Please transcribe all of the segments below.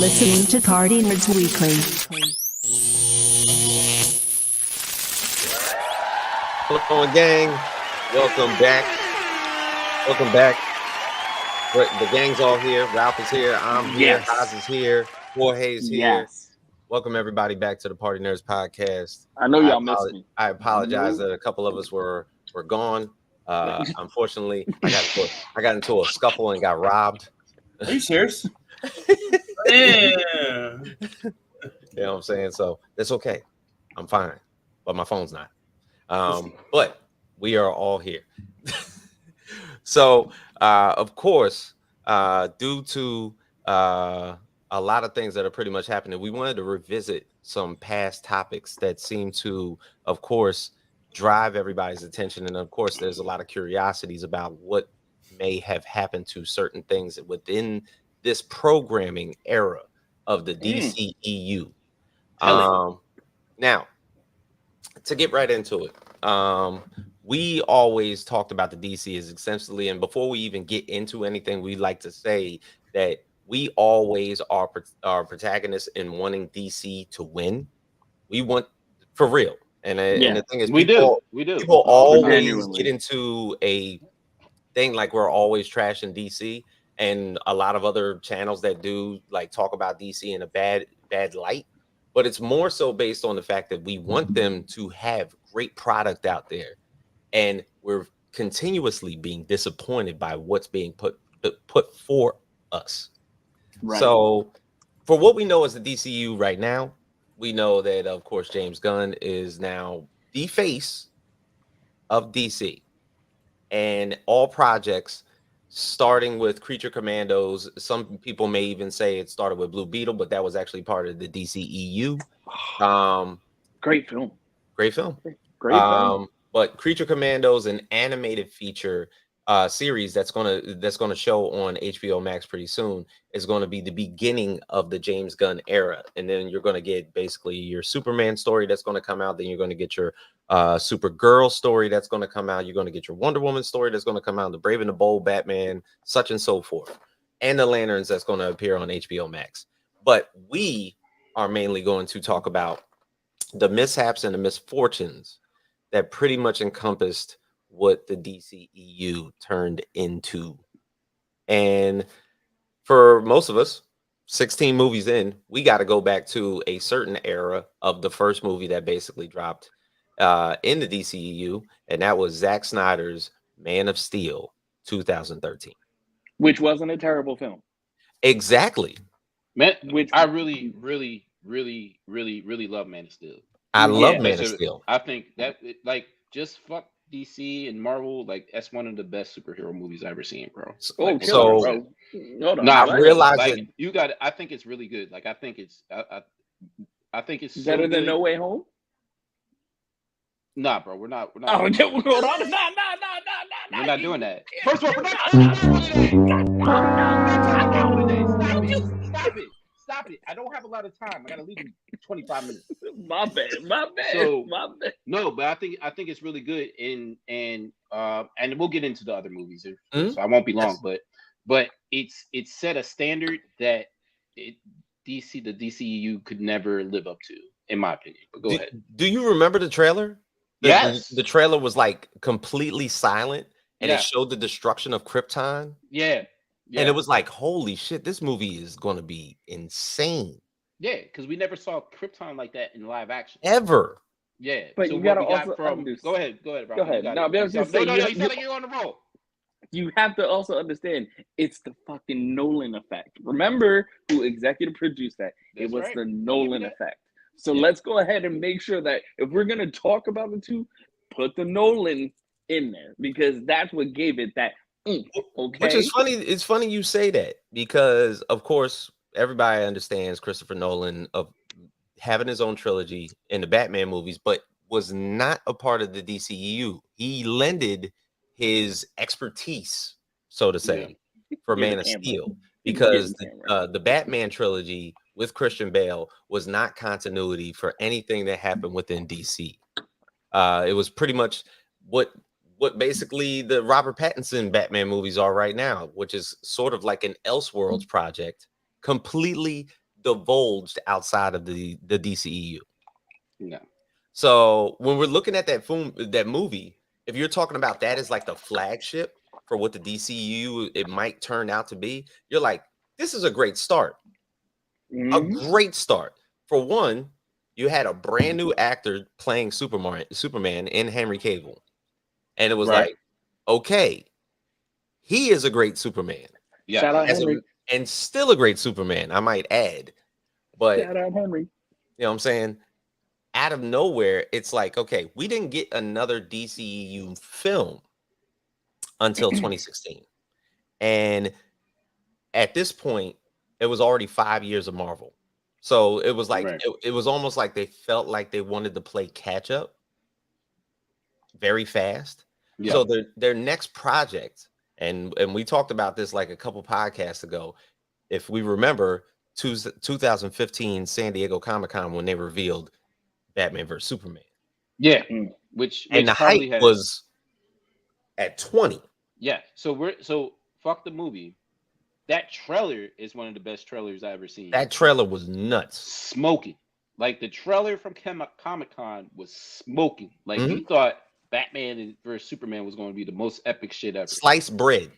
listening to Partynerdz Weekly. Hello, gang. Welcome back. Welcome back. The gang's all here. Ralph is here. I'm here. Haas is here. Jorge's here. Yes. Welcome everybody back to the Partynerdz podcast. I know y'all missed me. I apologize that a couple of us were gone. Unfortunately, I got into a scuffle and got robbed. Are you serious? Yeah. You know what I'm saying? So it's okay. I'm fine. But my phone's not. But we are all here. So of course, due to a lot of things that are pretty much happening, we wanted to revisit some past topics that seem to, of course, drive everybody's attention. And of course, there's a lot of curiosities about what may have happened to certain things within this programming era of the DCEU. Now, to get right into it, we always talked about the DC as extensively, and before we even get into anything, we like to say that we always are protagonists in wanting DC to win. We want, for real. And the thing is, we do. People always get into a thing like we're always trashing DC, and a lot of other channels that do like talk about DC in a bad light. But it's more so based on the fact that we want them to have great product out there, and we're continuously being disappointed by what's being put for us. Right. So, for what we know as the DCU right now, we know that, of course, James Gunn is now the face of DC. And all projects, starting with Creature Commandos, some people may even say it started with Blue Beetle, but that was actually part of the DCEU. Great film. Great film. Great film. But Creature Commandos, an animated feature series that's gonna show on HBO Max pretty soon, is going to be the beginning of the James Gunn era, and then you're going to get basically your Superman story that's going to come out. Then you're going to get your Supergirl story that's going to come out. You're going to get your Wonder Woman story that's going to come out. The Brave and the Bold Batman, such and so forth, and the Lanterns that's going to appear on HBO Max. But we are mainly going to talk about the mishaps and the misfortunes that pretty much encompassed what the DCEU turned into. And for most of us, 16 movies in, we got to go back to a certain era of the first movie that basically dropped in the DCEU, and that was Zach Snyder's Man of Steel 2013. Which wasn't a terrible film. Exactly. Which I really love Man of Steel. I love Man of Steel. I think that just fuck DC and Marvel, like that's one of the best superhero movies I've ever seen, bro. I realize that you got it. I think it's really good. Like I think it's better than No Way Home. Nah, bro, we're not. Oh, hold on. We're not doing that. First of all, we're not doing that. Stop it. I don't have a lot of time. I gotta leave in 25 minutes. My bad. No, but I think it's really good, and we'll get into the other movies, so I won't be long. But it's set a standard that the DCEU could never live up to, in my opinion. But go ahead. Do you remember the trailer? Yes. The trailer was like completely silent, and it showed the destruction of Krypton. Yeah. And it was like, holy shit, this movie is going to be insane. Yeah, because we never saw Krypton like that in live action. Ever. Yeah. But so you got to also understand. Go ahead, bro. Go ahead. No, you sound like you're on the roll. You have to also understand, it's the fucking Nolan effect. Remember who executive produced that? It was the Nolan effect. So let's go ahead and make sure that if we're going to talk about the two, put the Nolan in there, because that's what gave it that. Okay. Which is funny. It's funny you say that, because of course everybody understands Christopher Nolan of having his own trilogy in the Batman movies, but was not a part of the DCEU. He lended his expertise, so to say, for Man of Steel, because the Batman trilogy with Christian Bale was not continuity for anything that happened within DC. It was pretty much what basically the Robert Pattinson Batman movies are right now, which is sort of like an Elseworlds project, completely divulged outside of the DCEU. No. So when we're looking at that movie, if you're talking about that as like the flagship for what the DCEU it might turn out to be, you're like, this is a great start. A great start. For one, you had a brand new actor playing Superman in Henry Cavill. And it was like, okay, he is a great Superman. Yeah. Shout out Henry. And still a great Superman, I might add. But shout out Henry. You know what I'm saying? Out of nowhere, it's like, okay, we didn't get another DCEU film until 2016. And at this point, it was already 5 years of Marvel. So it was like it was almost like they felt like they wanted to play catch up very fast. Yeah. So their next project, and we talked about this like a couple podcasts ago, if we remember 2015 San Diego Comic-Con when they revealed Batman vs Superman. Yeah, which the hype was at 20. Yeah, so fuck the movie. That trailer is one of the best trailers I've ever seen. That trailer was nuts. Smoking. Like the trailer from Comic-Con was smoking. Like you thought Batman vs Superman was going to be the most epic shit ever. Sliced bread.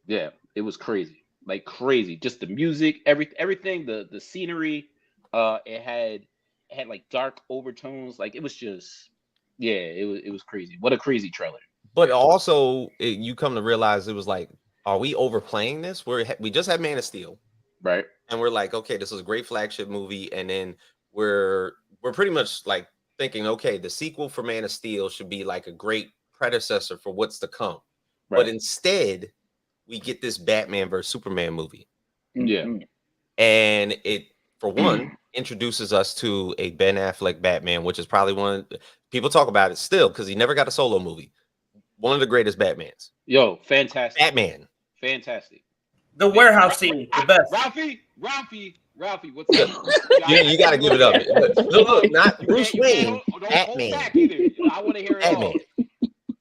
Yeah, it was crazy. Like crazy. Just the music, everything, the scenery. It had like dark overtones. Like it was just, yeah, it was crazy. What a crazy trailer. But also, you come to realize it was like, are we overplaying this? We just had Man of Steel, right? And we're like, okay, this is a great flagship movie, and then we're pretty much like thinking, okay, the sequel for Man of Steel should be like a great predecessor for what's to come. Right. But instead, we get this Batman versus Superman movie. Yeah, and it, for one, introduces us to a Ben Affleck Batman, which is probably one people talk about it still because he never got a solo movie. One of the greatest Batmans. Yo, fantastic. Batman. Fantastic. The warehouse scene, the best. Ralphie, what's up? you got to give it up. Look, not Bruce Wayne. Batman. I want to hear it all.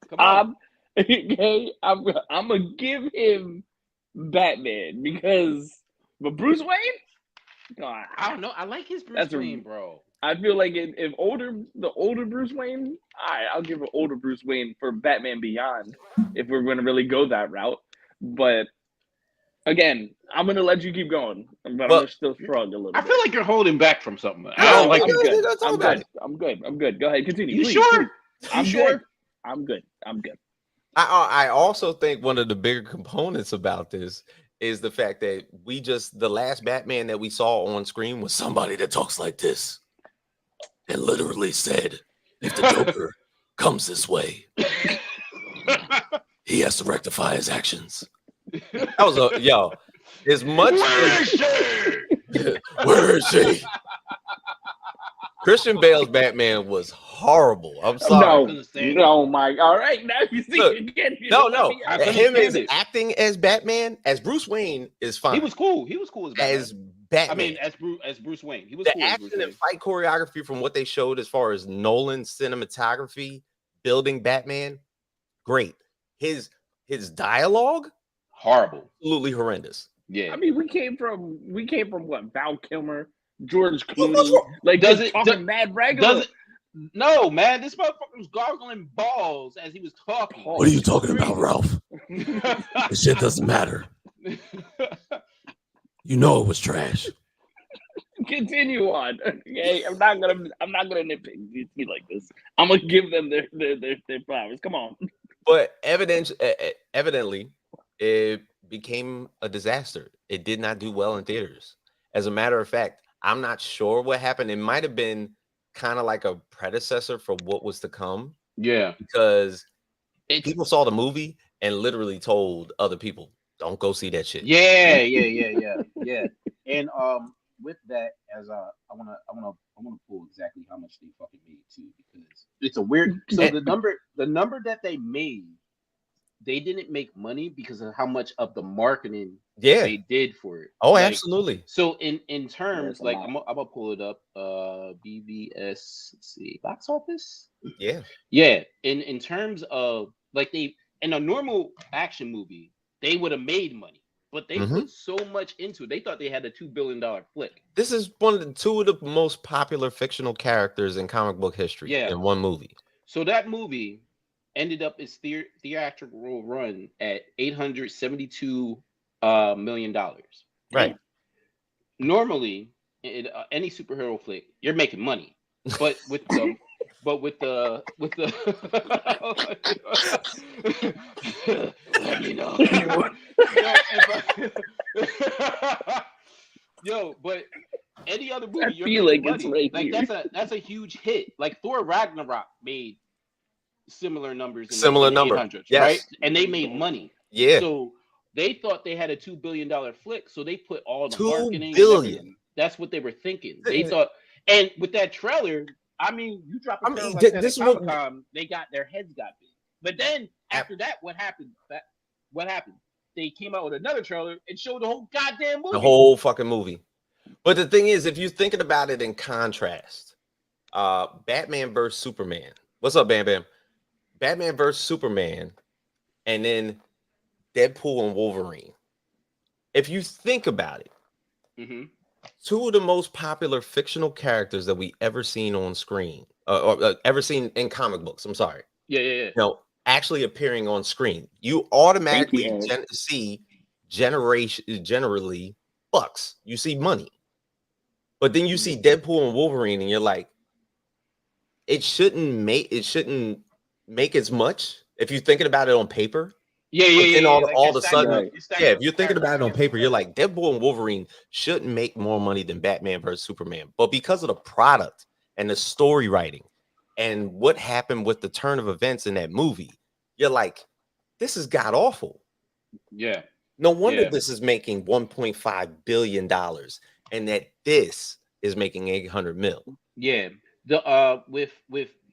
Come on. Hey, I'm gonna give him Batman but Bruce Wayne? God, I don't know. I like his Bruce Wayne, bro. I feel like the older Bruce Wayne, I'll give an older Bruce Wayne for Batman Beyond if we're going to really go that route. But again, I'm going to let you keep going. But I'm going to still shrug a little bit. I feel like you're holding back from something. I'm good. Go ahead. Continue. You please, sure? Please. I'm sure. I'm good. I also think one of the bigger components about this is the fact that the last Batman that we saw on screen was somebody that talks like this. And literally said, if the Joker comes this way, he has to rectify his actions. That was as much Where is she? Christian Bale's Batman was horrible. I'm sorry. No, Mike. All right, now you see it again. No. Him as acting as Batman, as Bruce Wayne is fine. He was cool as Batman. As Batman. I mean, as Bruce Wayne. He was the cool action and fight choreography from what they showed as far as Nolan's cinematography building Batman, great. His dialogue, horrible, absolutely horrendous. Yeah, I mean, we came from what? Val Kilmer, George Clooney, like talking mad regular. No, man, this motherfucker was gargling balls as he was talking. What are you talking about, Ralph? This shit doesn't matter. You know it was trash. Continue on. Okay, I'm not gonna nitpick DC like this. I'm gonna give them their flowers. Come on. But evidently, it became a disaster. It did not do well in theaters. As a matter of fact, I'm not sure what happened. It might have been kind of like a predecessor for what was to come. Yeah, because people saw the movie and literally told other people, don't go see that shit. Yeah. And with that, as I wanna pull exactly how much they fucking made too, because it's a weird. So the number that they made, they didn't make money because of how much of the marketing they did for it. Oh, like, absolutely. So in terms, like I'm gonna pull it up. BBS, let's see, box office. Yeah. In terms of like in a normal action movie, they would have made money. but they put so much into it. They thought they had a $2 billion flick. This is two of the most popular fictional characters in comic book history in one movie. So that movie ended up its theatrical run at $872 million. Right. Normally, in any superhero flick, you're making money, but with the let me know. Yo, but any other movie, you're making money. That's a huge hit. Like Thor Ragnarok made similar numbers, in the 800s, yes. right? And they made money. Yeah. So they thought they had a $2 billion flick, so they put all the $2 marketing. billion. That's what they were thinking. They thought, and with that trailer, I mean, you drop a trailer like that at Comic-Con, their heads got big. But then after that, what happened? They came out with another trailer and showed the whole goddamn movie. The whole fucking movie. But the thing is, if you're thinking about it in contrast, Batman versus Superman. What's up, Bam Bam? Batman versus Superman, and then Deadpool and Wolverine. If you think about it, two of the most popular fictional characters that we ever seen on screen, or ever seen in comic books. I'm sorry. Yeah. No, actually appearing on screen. You automatically see generally bucks. You see money. But then you see Deadpool and Wolverine, and you're like, it shouldn't make as much if you're thinking about it on paper. Yeah. All of a sudden, if you're thinking about it on paper, you're like, Deadpool and Wolverine shouldn't make more money than Batman versus Superman. But because of the product and the story writing and what happened with the turn of events in that movie, you're like, this is god awful. Yeah. No wonder this is making $1.5 billion and that this is making 800 mil. Yeah. The with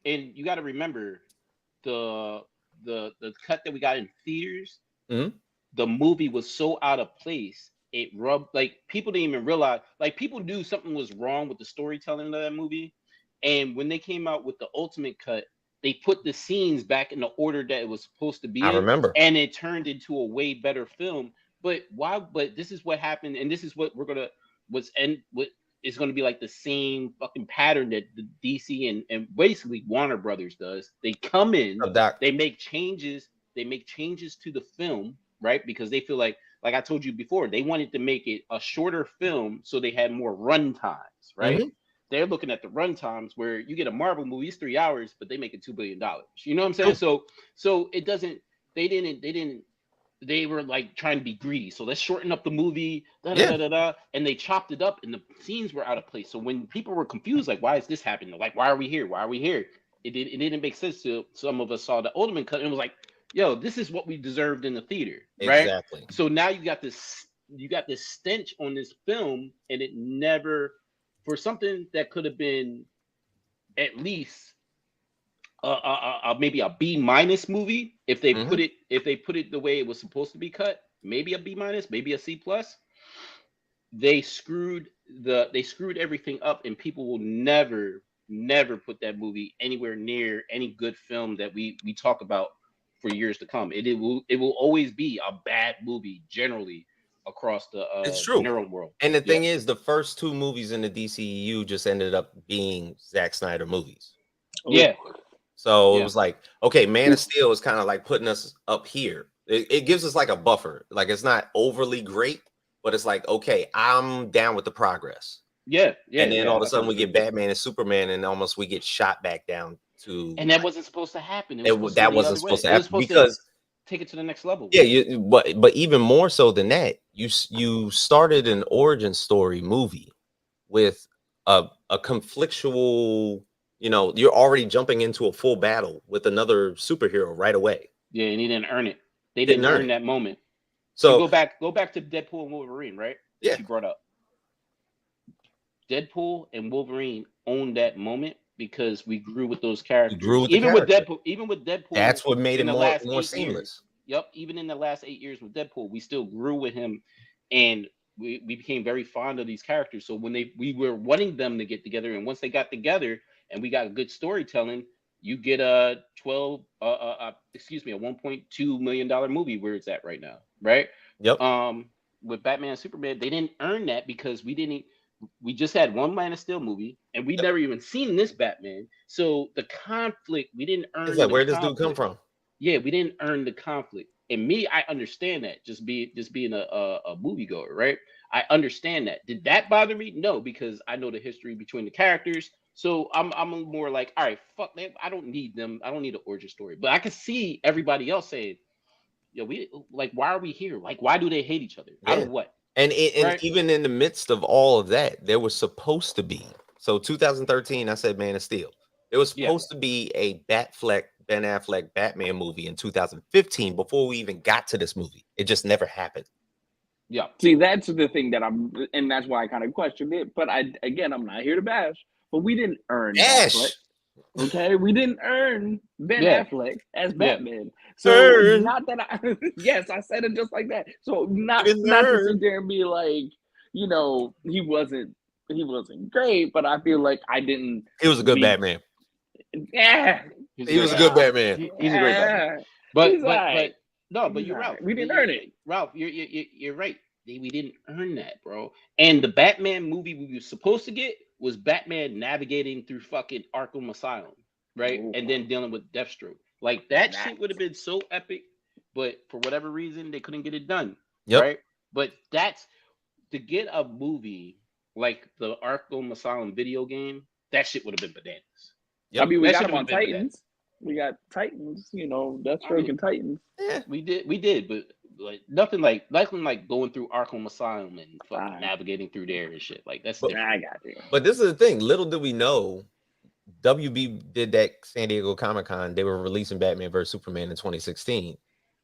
and you got to remember the cut that we got in theaters, the movie was so out of place. It rubbed, like, people didn't even realize, like, people knew something was wrong with the storytelling of that movie. And when they came out with the ultimate cut, they put the scenes back in the order that it was supposed to be in. I remember. And it turned into a way better film. But this is what happened, and this is what what is going to be like the same fucking pattern that the DC and basically Warner Brothers does. They come in, they make changes to the film, right? Because they feel like I told you before, they wanted to make it a shorter film so they had more run times, right? They're looking at the run times where you get a Marvel movie, it's 3 hours, but they make it $2 billion. You know what I'm saying? So it doesn't, they were like trying to be greedy. So let's shorten up the movie, and they chopped it up and the scenes were out of place. So when people were confused, like, why is this happening? Like, why are we here? Why are we here? It didn't make sense to some of us. Saw the ultimate cut and was like, yo, this is what we deserved in the theater, right? Exactly. So now you got this stench on this film, and it never, for something that could have been at least maybe a B- movie, if they put it the way it was supposed to be cut, maybe a B-, maybe a C+. They screwed everything up, and people will never put that movie anywhere near any good film that we talk about for years to come. It will always be a bad movie generally across the neural world. And the thing is, the first two movies in the DCEU just ended up being Zach Snyder movies. Yeah. So it was like, okay, Man of Steel is kind of like putting us up here. It gives us like a buffer. Like, it's not overly great, but it's like, okay, I'm down with the progress. Yeah. And then all of a sudden we get Batman and Superman, and almost we get shot back down to. And that wasn't supposed to happen. That wasn't supposed to happen because take it to the next level. Yeah, but even more so than that, you started an origin story movie with a conflictual. You know, you're already jumping into a full battle with another superhero right away. Yeah, and he didn't earn it. They didn't earn that moment. So go back to Deadpool and Wolverine, right? Yeah. You brought up. Deadpool and Wolverine owned that moment because we grew with those characters. Even with Deadpool, that's what made it more seamless. Yep. Even in the last 8 years with Deadpool, we still grew with him, and we became very fond of these characters. So when we were wanting them to get together, and once they got together and we got good storytelling, you get a $1.2 million movie where it's at right now, right? Yep. with Batman and Superman, they didn't earn that because we just had one Man of Steel movie, and we never even seen this Batman. So the conflict, we didn't earn. It's like, where does this dude come from? Yeah, we didn't earn the conflict. And me, I understand that. Just being a moviegoer, right? I understand that. Did that bother me? No, because I know the history between the characters. So I'm more like, all right, fuck them. I don't need them. I don't need an origin story. But I can see everybody else saying, yo, we like, why are we here? Like, why do they hate each other? Out of what? And even in the midst of all of that, there was supposed to be. So 2013, I said Man of Steel. There was supposed to be a Ben Affleck Batman movie in 2015 before we even got to this movie. It just never happened. Yeah. See, that's the thing and that's why I kind of questioned it. But I'm not here to bash, but we didn't earn Affleck. Okay, we didn't earn Ben Affleck as Batman. So not that yes, I said it just like that. So not to sit there and be like, you know, he wasn't great, but I feel like I didn't. He was a good Batman. Yeah, he was a good Batman. He's a great Batman. But you're right. We didn't earn it, Ralph. You're right. We didn't earn that, bro. And the Batman movie we were supposed to get was Batman navigating through fucking Arkham Asylum, right? Ooh. And then dealing with Deathstroke. Like that shit would have been so epic, but for whatever reason they couldn't get it done. Yep. Right? But that's to get a movie like the Arkham Asylum video game, that shit would have been bananas. Yep. I mean, we got them on Titans. We got Titans, you know, Deathstroke and Titans. Yeah, we did, but like nothing like going through Arkham Asylum and fucking navigating through there and shit. Like that's I got you. But this is the thing. Little did we know, WB did that San Diego Comic-Con. They were releasing Batman vs Superman in 2016.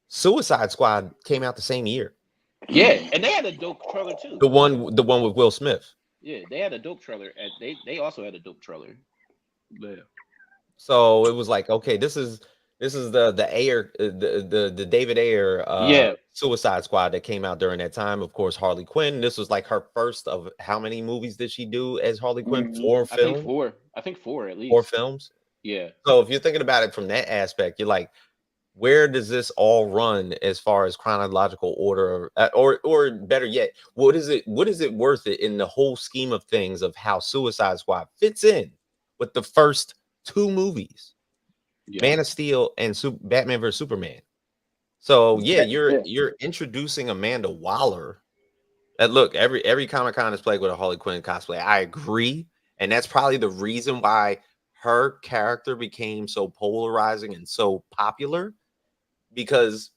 Suicide Squad came out the same year. Yeah, and they had a dope trailer too. The one with Will Smith. Yeah, they had a dope trailer, and they also had a dope trailer. Yeah. So it was like, okay, this is the Ayer, the David Ayer Suicide Squad that came out during that time. Of course, Harley Quinn. This was like her first of how many movies did she do as Harley Quinn? 4 films? I think 4 at least. 4 films? Yeah. So if you're thinking about it from that aspect, you're like, where does this all run as far as chronological order, or better yet, what is it worth it in the whole scheme of things of how Suicide Squad fits in with the first 2 movies? Man of Steel and Batman vs Superman. So yeah, you're introducing Amanda Waller. And look, every Comic-Con is played with a Harley Quinn cosplay. I agree, and that's probably the reason why her character became so polarizing and so popular, because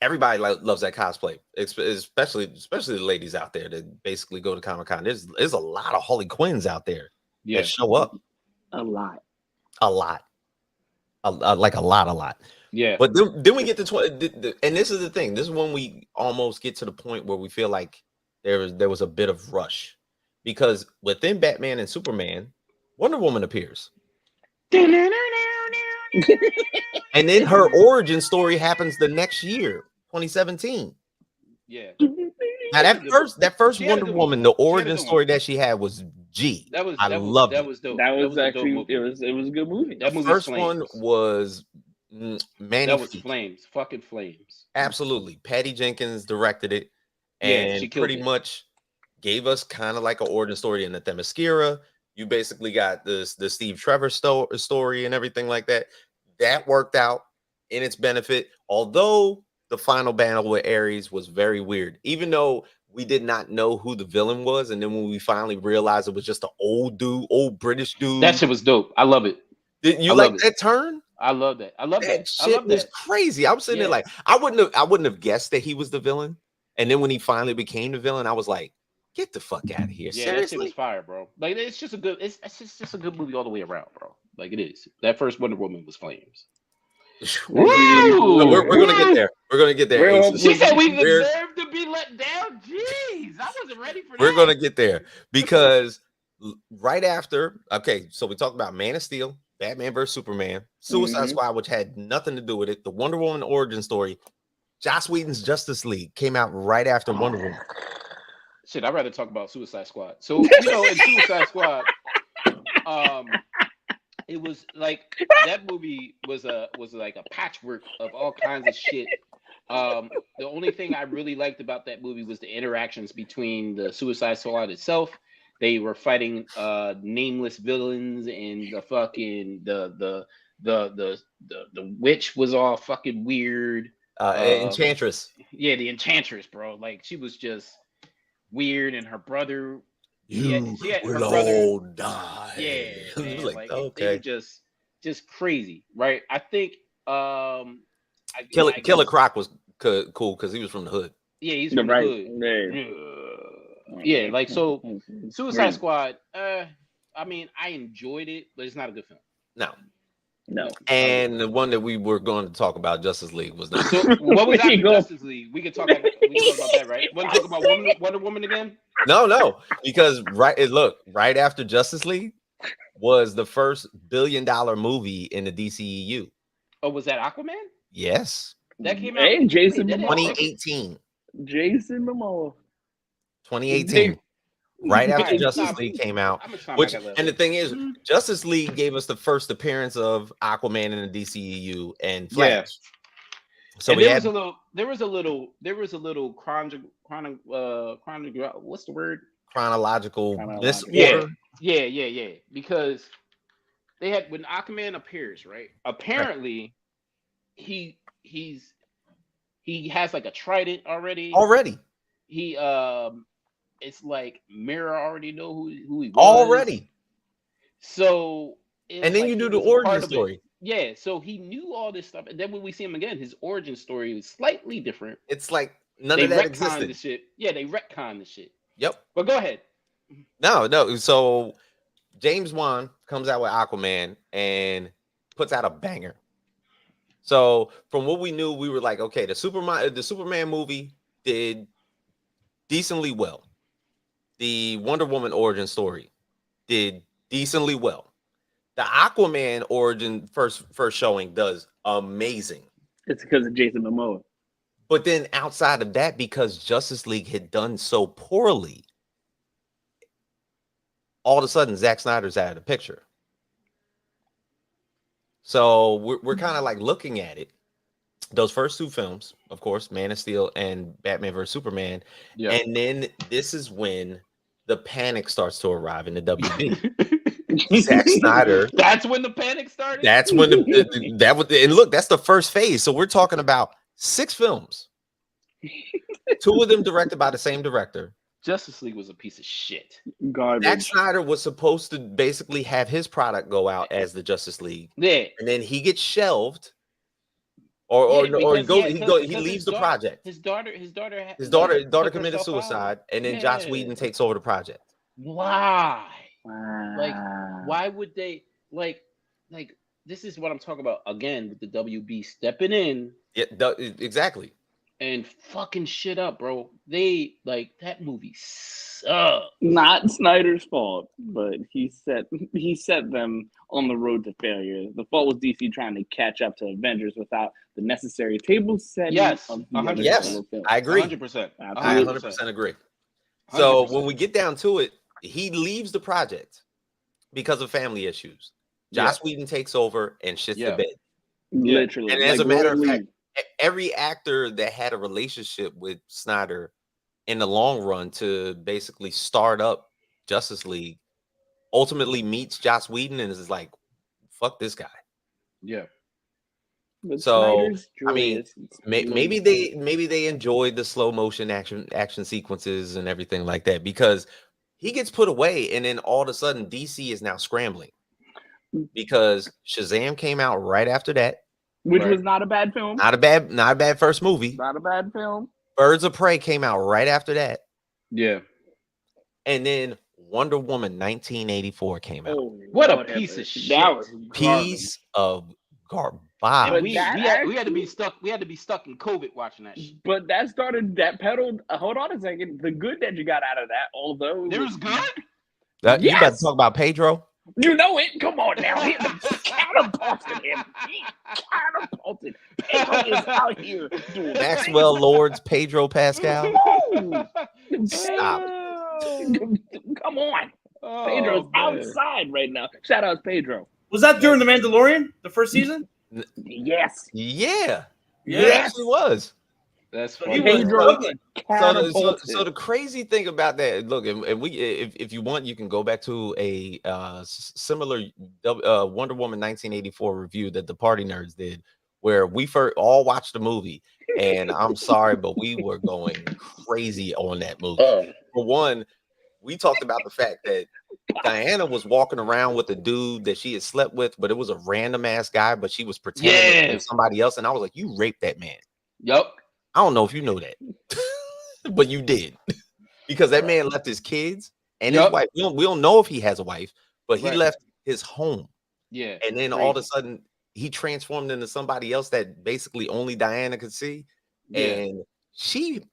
everybody loves that cosplay, especially the ladies out there that basically go to Comic-Con. There's a lot of Harley Quinns out there that show up. A lot. Yeah. But then we get to 20, and this is the thing. This is when we almost get to the point where we feel like there was a bit of rush, because within Batman and Superman, Wonder Woman appears. And then her origin story happens the next year, 2017. Yeah. Now that first Wonder Woman, the origin story that she had was G. I loved it. That was dope. That was actually it was a good movie. The first one was that was Flames, fucking Flames. Absolutely. Patty Jenkins directed it, and she pretty much gave us kind of like an origin story in the Themyscira. You basically got the Steve Trevor story and everything like that. That worked out in its benefit, although the final battle with Ares was very weird, even though we did not know who the villain was. And then when we finally realized it was just an old British dude. That shit was dope. I love it. Did you like that turn? I love that. I love that. Shit was crazy. I was sitting there like, I wouldn't have guessed that he was the villain. And then when he finally became the villain, I was like, get the fuck out of here. Yeah, seriously? That shit was fire, bro. Like, it's just a good movie all the way around, bro. Like, it is. That first Wonder Woman was Flames. We're gonna get there. We're gonna get there. She said we deserve to be let down. Jeez, I wasn't ready for that. We're gonna get there because right after, okay, so we talked about Man of Steel, Batman vs Superman, Suicide Squad, which had nothing to do with it, the Wonder Woman origin story. Joss Whedon's Justice League came out right after Wonder Woman. Shit, I'd rather talk about Suicide Squad. So, you know, in Suicide Squad, it was like that movie was like a patchwork of all kinds of shit The only thing I really liked about that movie was the interactions between the Suicide Squad itself. They were fighting nameless villains, and the fucking the witch was all fucking weird. Enchantress. Yeah, the Enchantress, bro. Like she was just weird, and her brother. You will all die. Yeah, man, like, they were just crazy, right? I think Killer Croc was cool because he was from the hood. Yeah, he's from the hood. Yeah, like so. Suicide Squad. I mean, I enjoyed it, but it's not a good film. No. And the one that we were going to talk about, Justice League, was not. So what was after Justice League? We can talk about that, right? Want to talk about Wonder Woman again? No, because right after Justice League was the first $1 billion movie in the DCEU. Oh, was that Aquaman? Yes. That came out in Jason 2018. Jason Momoa. 2018. Right after Justice League came out, and the thing is, Justice League gave us the first appearance of Aquaman in the DCEU and Flash. Yeah. So and there was a little what's the word? Chronological. Yeah. Because they had when Aquaman appears, right? Apparently, he has like a trident already. He it's like Mira already know who he was already. So and then you do the origin story. Yeah, so he knew all this stuff, and then when we see him again, his origin story is slightly different. It's like none of that existed. The shit. Yeah, they retcon the shit. Yep. But go ahead. No. So James Wan comes out with Aquaman and puts out a banger. So from what we knew, we were like, okay, the Superman movie did decently well. The Wonder Woman origin story did decently well. The Aquaman origin first showing does amazing. It's because of Jason Momoa. But then outside of that, because Justice League had done so poorly, all of a sudden Zach Snyder's out of the picture. So we're kind of like looking at it. Those first two films, of course, Man of Steel and Batman vs Superman. Yeah. And then this is when the panic starts to arrive in the WB. Zack Snyder. That's when the panic started. That's when and look, that's the first phase. So we're talking about 6 films. 2 of them directed by the same director. Justice League was a piece of shit. Garbage. Zack Snyder was supposed to basically have his product go out as the Justice League. Yeah. And then he gets shelved. Or he leaves the project. His daughter committed suicide, and then Joss Whedon takes over the project. Why? Like, why would they like? This is what I'm talking about again with the WB stepping in. Yeah, exactly. And fucking shit up, bro. They that movie sucked. Not Snyder's fault, but he set them on the road to failure. The fault was DC trying to catch up to Avengers without the necessary table setting. Yes, yes, I agree. 100%. I 100% agree. So 100%. When we get down to it, he leaves the project because of family issues. Joss Whedon takes over and shits the bed. Literally. And as a matter of fact, every actor that had a relationship with Snyder in the long run to basically start up Justice League ultimately meets Joss Whedon and is like, fuck this guy. Yeah. But so I mean, maybe they enjoyed the slow motion action sequences and everything like that, because he gets put away and then all of a sudden DC is now scrambling because Shazam came out right after that. Which was not a bad film. Not a bad first movie. Not a bad film. Birds of Prey came out right after that. Yeah. And then Wonder Woman 1984 came out. Oh, what a piece of shit. That was piece of garbage. We had to be stuck in COVID watching that shit. But that pedaled. Hold on a second. The good that you got out of that, although it was good. You about to talk about Pedro? You know it. Come on now. He catapulted him. He catapulted. Pedro is out here doing Maxwell Lord's Pedro Pascal. Stop. Come on. Pedro's outside right now. Shout out Pedro. Was that during The Mandalorian, the first season? Yes. Yeah. It actually was. That's He funny. was struggling. So the crazy thing about that, look, and we, if you want, you can go back to a similar Wonder Woman 1984 review that the Partynerdz did, where we first all watched the movie, and I'm sorry, but we were going crazy on that movie. For one, we talked about the fact that Diana was walking around with a dude that she had slept with, but it was a random ass guy, but she was pretending to be somebody else, and I was like, you raped that man. Yep. I don't know if you know that, but you did, because that man left his kids and his wife. We don't know if he has a wife, but he left his home. Yeah. And then all of a sudden he transformed into somebody else that basically only Diana could see. Yeah. And she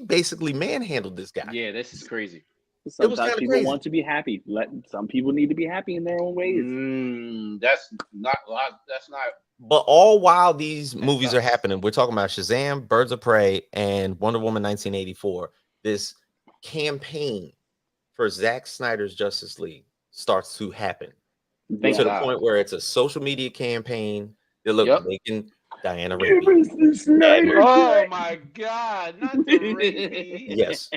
basically manhandled this guy. Yeah, this is crazy. Sometimes people want to be happy. Some people need to be happy in their own ways. That's not. But all while these movies are happening, we're talking about Shazam, Birds of Prey, and Wonder Woman 1984. This campaign for Zack Snyder's Justice League starts to happen to the point where it's a social media campaign. They look making Diana rapey. Oh my God! Not the rapey. Yes.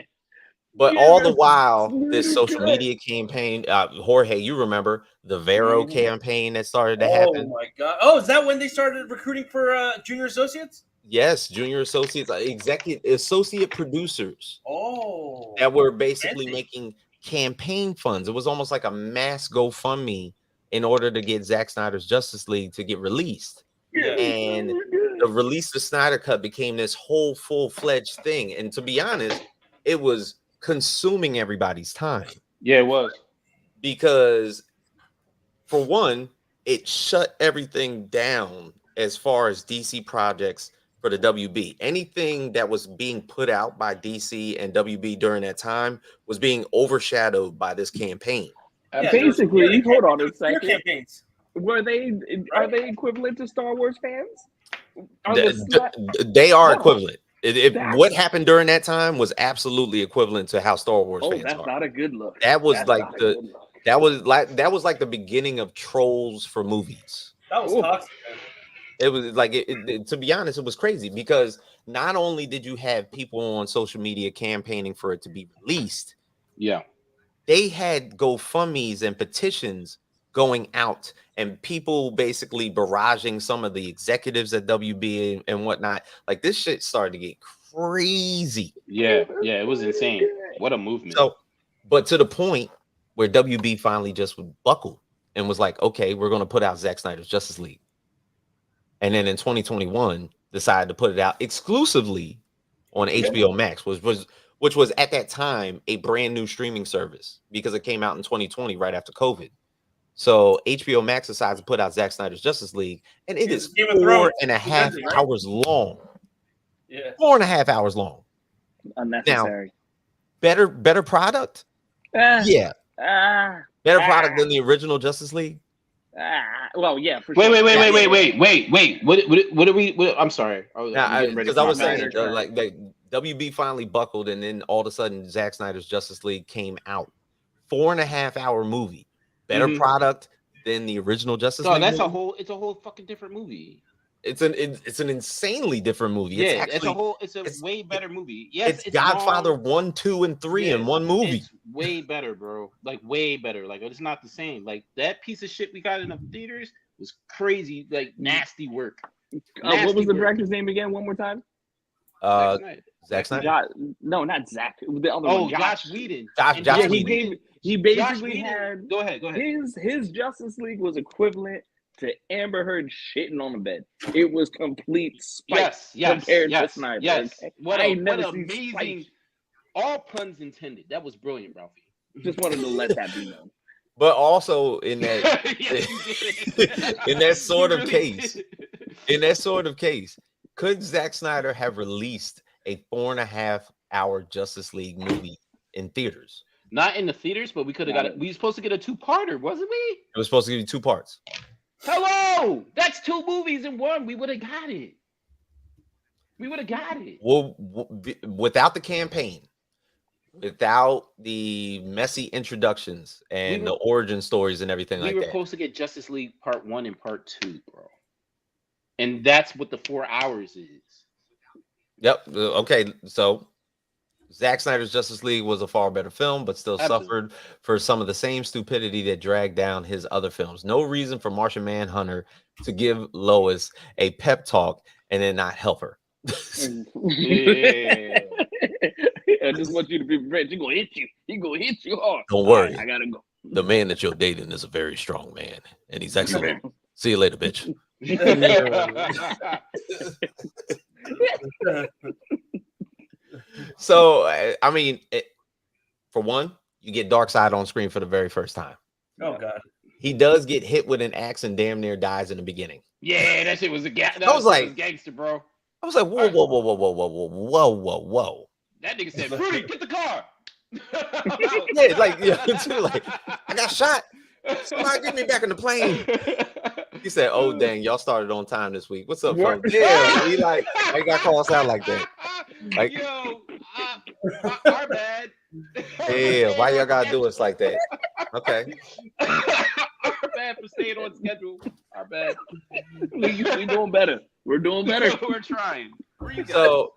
But all the while, this social media campaign, Jorge, you remember the Vero campaign that started to happen? Oh my God! Oh, is that when they started recruiting for junior associates? Yes, junior associates, associate producers. Oh, that were basically making campaign funds. It was almost like a mass GoFundMe in order to get Zack Snyder's Justice League to get released. Yeah. And the release of Snyder Cut became this whole full-fledged thing. And to be honest, it was consuming everybody's time. Yeah, it was. Because for one, it shut everything down as far as DC projects for the WB. Anything that was being put out by DC and WB during that time was being overshadowed by this campain. Basically, hold on a second. Are they equivalent to Star Wars fans? They are equivalent. What happened during that time was absolutely equivalent to how Star Wars fans that's are. Not a good look. That was that was like the beginning of trolls for movies. That was toxic. It was like to be honest, it was crazy because not only did you have people on social media campaigning for it to be released, they had GoFundMes and petitions going out and people basically barraging some of the executives at WB and whatnot. Like this shit started to get crazy. Yeah, it was insane. What a movement. So, but to the point where WB finally just would buckle and was like, okay, we're going to put out Zack Snyder's Justice League. And then in 2021 decided to put it out exclusively on HBO Max, which was at that time a brand new streaming service because it came out in 2020 right after COVID. So HBO Max decides to put out Zack Snyder's Justice League, and it is 4.5 hours long. Yeah, 4.5 hours long. Unnecessary. Now, better product. Better product than the original Justice League. Well, yeah. For wait. What are we? I'm sorry. Because I was saying like WB finally buckled, and then all of a sudden Zack Snyder's Justice League came out. 4.5 hour movie. Better product than the original Justice League. It's a whole fucking different movie. It's an insanely different movie. Yeah, it's a way better movie. Yes, it's Godfather 1, 2, and 3 in one movie. It's way better, bro. Like way better. Like it's not the same. Like that piece of shit we got in the theaters was crazy. Like nasty work. What was the director's name again? One more time. Zack Snyder. No, not Zach. The other one. Josh Whedon. Josh Whedon. He basically had. Go ahead. His Justice League was equivalent to Amber Heard shitting on the bed. It was complete spite compared to Snyder. Yes. Okay? What amazing. All puns intended. That was brilliant, Ralphie. Just wanted to let that be known. But also in that in that sort of case, could Zack Snyder have released a 4.5 hour Justice League movie in theaters? Not in the theaters, but we could have got it. We were supposed to get a 2-parter, wasn't we? It was supposed to give you 2 parts. Hello, that's 2 movies in one. We would have got it. Well, without the campaign, without the messy introductions and the origin stories and everything like that. We were supposed to get Justice League Part 1 and Part 2, bro. And that's what the 4 hours is. Yep. Okay. So Zack Snyder's Justice League was a far better film, but still suffered for some of the same stupidity that dragged down his other films. No reason for Martian Manhunter to give Lois a pep talk and then not help her. Yeah. I just want you to be prepared. He's gonna hit you. He's gonna hit you hard. Don't worry. Right, I gotta go. The man that you're dating is a very strong man, and he's excellent. See you later, bitch. So, I mean, for one, you get Darkseid on screen for the very first time. Oh God. He does get hit with an axe and damn near dies in the beginning. Yeah, that shit was a I was like, gangster, bro. I was like, whoa, whoa, whoa, whoa, whoa, whoa, whoa, whoa, whoa, whoa. That nigga said, Fruity, get the car. Yeah, like I got shot. Somebody get me back in the plane. He said, "Oh dang, y'all started on time this week. What's up, folks?" Yeah, he like, I got calls out like that. Like, yo, our bad. Yeah, why y'all gotta do us like that? Okay. Our bad for staying on schedule. Our bad. We doing better. We're doing better. We're trying. So,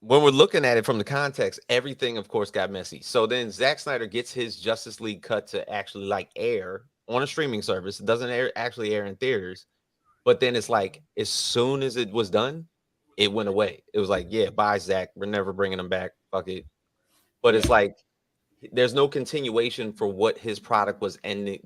when we're looking at it from the context, everything, of course, got messy. So then Zack Snyder gets his Justice League cut to actually like air on a streaming service. It doesn't actually air in theaters. But then it's like, as soon as it was done, it went away. It was like, yeah, bye, Zack. We're never bringing him back. Fuck it. But it's like, there's no continuation for what his product was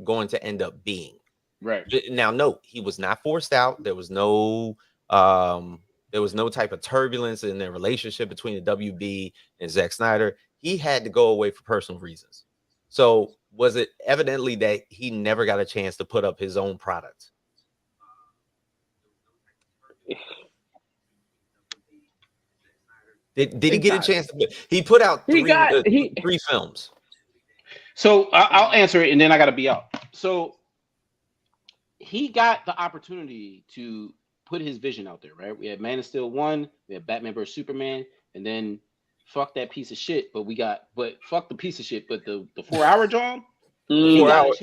going to end up being. Right. Now, note, he was not forced out. There was no type of turbulence in their relationship between the WB and Zack Snyder. He had to go away for personal reasons. So was it evidently that he never got a chance to put up his own product? Did he get a chance to? He put out three films. So I'll answer it, and then I got to be out. So he got the opportunity to put his vision out there, right? We had Man of Steel 1, we had Batman vs Superman, and then fuck that piece of shit. But fuck the piece of shit. But the 4-hour job, 4 hour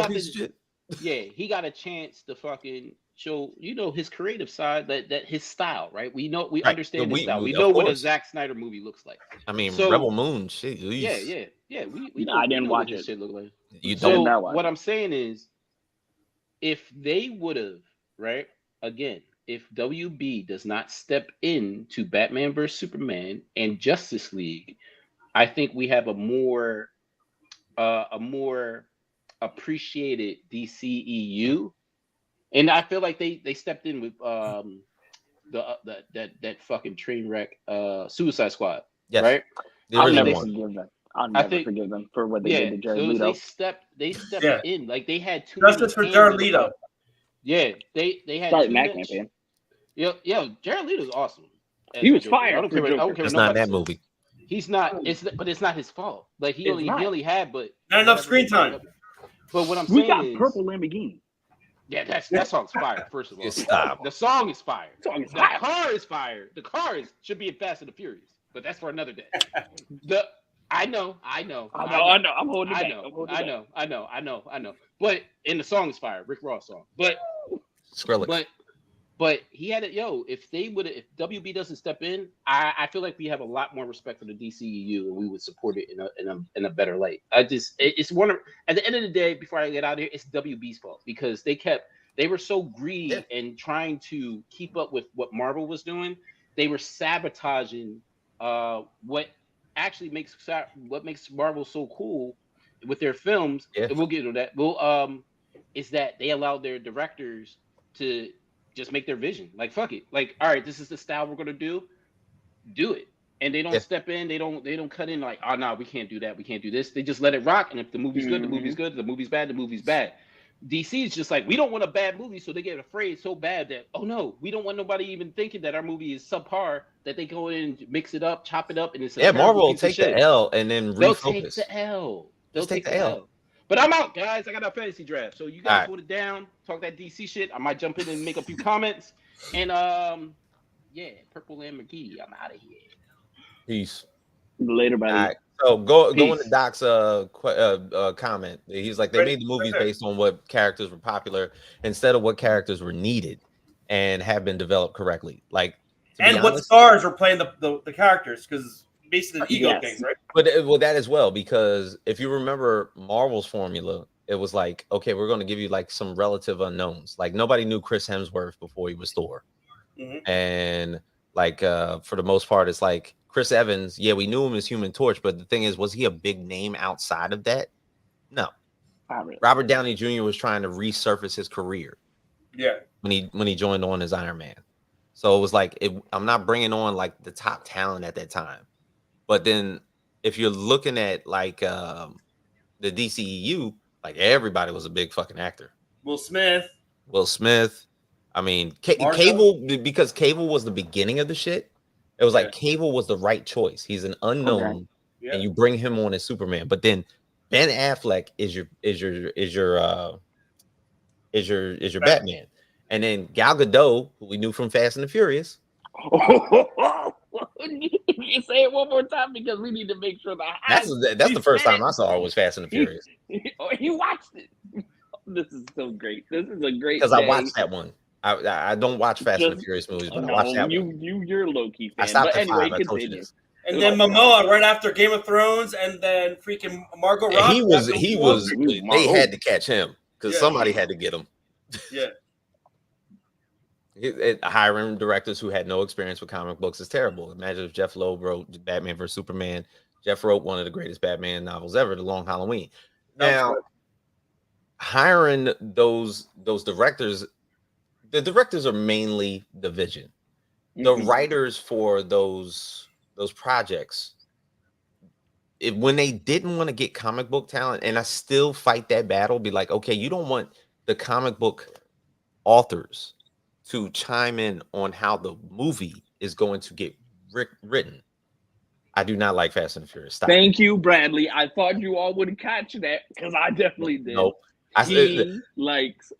piece of shit. Yeah, he got a chance to fucking show, his creative side, that his style, right? We understand his style. We know what a Zack Snyder movie looks like. I mean, Rebel Moon, shit. Yeah. I didn't watch it. Shit look like. You so don't. What I'm saying is, if they would have, right? Again, if WB does not step in to Batman vs Superman and Justice League, I think we have a more appreciated DCEU, and I feel like they stepped in with that fucking train wreck Suicide Squad, right? I'll never forgive them for what they did to Jared Leto. They stepped in, like they had two justice for Jared Leto. Yeah, they had started that campaign. Yo, Jared Leto's awesome. He was fired. I don't care. It's not that movie. He's not. But it's not his fault. Like he only had, but not enough screen time. But what I'm saying is, we got Purple Lamborghini. Yeah, that song's fire. First of all, stop. The song is fire. The car is fire. The car should be in Fast and the Furious, but that's for another day. I know. I'm holding it back. I know. But in the song is fire, Rick Ross song. But Skrillex. But he had it. If WB doesn't step in, I feel like we have a lot more respect for the DCEU, and we would support it in a better light. It's one of, at the end of the day, before I get out of here, it's WB's fault, because they were so greedy and trying to keep up with what Marvel was doing. They were sabotaging what actually makes Marvel so cool with their films. Yeah. And we'll get into that. Is that they allowed their directors to just make their vision. Like, fuck it. Like, all right, this is the style we're gonna do it. And they don't step in, they don't cut in like, oh no, we can't do that, we can't do this. They just let it rock. And if the movie's good, the movie's good. If the movie's bad, the movie's bad. DC is just like, we don't want a bad movie, so they get afraid so bad that, oh no, we don't want nobody even thinking that our movie is subpar, that they go in and mix it up, chop it up, and it's Marvel will take the L and then refocus. They'll take the L. They'll take the L. But I'm out, guys. I got a fantasy draft. So you guys hold it down, talk that DC shit. I might jump in and make a few comments. And Purple Lamborghini. I'm out of here. Peace. Later, buddy. All right. So go into Doc's comment. He's like, they made the movies based on what characters were popular instead of what characters were needed and have been developed correctly. Like, And what stars are playing the characters, because basically the ego thing, right? But well, that as well, because if you remember Marvel's formula, it was like, okay, we're going to give you like some relative unknowns. Like nobody knew Chris Hemsworth before he was Thor. And like for the most part, it's like Chris Evans. Yeah, we knew him as Human Torch, but the thing is, was he a big name outside of that? No. Really. Robert Downey Jr. was trying to resurface his career. Yeah. When he joined on as Iron Man, so it was like I'm not bringing on like the top talent at that time. But then if you're looking at like the DCEU, like everybody was a big fucking actor. Will Smith. I mean, Cable, because Cable was the beginning of the shit. It was like Cable was the right choice. He's an unknown, and you bring him on as Superman. But then Ben Affleck is your Batman, and then Gal Gadot, who we knew from Fast and the Furious. You say it one more time because we need to make sure that's the first time I saw her was Fast and the Furious. He watched it. This is so great. This is a great because I watched that one. I don't watch Fast and the Furious movies, but I watched that one. You're low key fan. I stopped but at anyway, 5. I told you this. And then Momoa right after Game of Thrones, and then freaking Margot Robbie. He was. They had to catch him because somebody had to get him. Yeah. Hiring directors who had no experience with comic books is terrible. Imagine if Jeff Loeb wrote Batman vs Superman. Jeff wrote one of the greatest Batman novels ever, The Long Halloween. Now, hiring those directors, the directors are mainly the vision. The writers for those projects, when they didn't want to get comic book talent, and I still fight that battle, be like, okay, you don't want the comic book authors to chime in on how the movie is going to get written. I do not like Fast and the Furious. Stop. Thank you, Bradley. I thought you all would catch that because I definitely did. Nope. He likes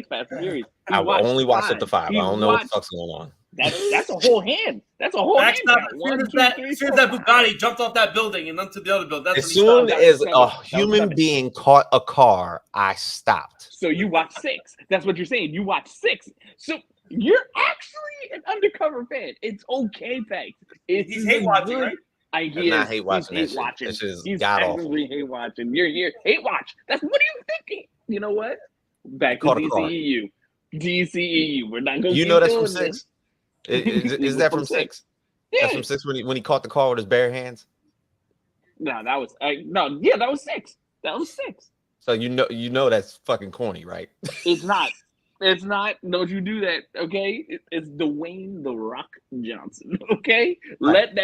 Fast and Furious. I only watched up to 5. I don't know what the fuck's going on. That's a whole hand. That's a whole hand. As soon as that Bugatti jumped off that building and onto the other building, as soon as a human being caught a car, I stopped. So you watch 6. That's what you're saying. You watch 6. So you're actually an undercover fan. It's okay, thanks. He's hate watching, right? I'm not hate watching. He's actually hate watching. You're here. Hate watch. That's what are you thinking? You know what? Back to DCEU. DCEU. We're not going to. You know that's from 6. Is that from 6? Yeah. That's from 6 when he caught the car with his bare hands. No, that was that was 6. That was 6. So you know that's fucking corny, right? It's not. It's not. Don't you do that, okay? It's Dwayne The Rock Johnson, okay? Right.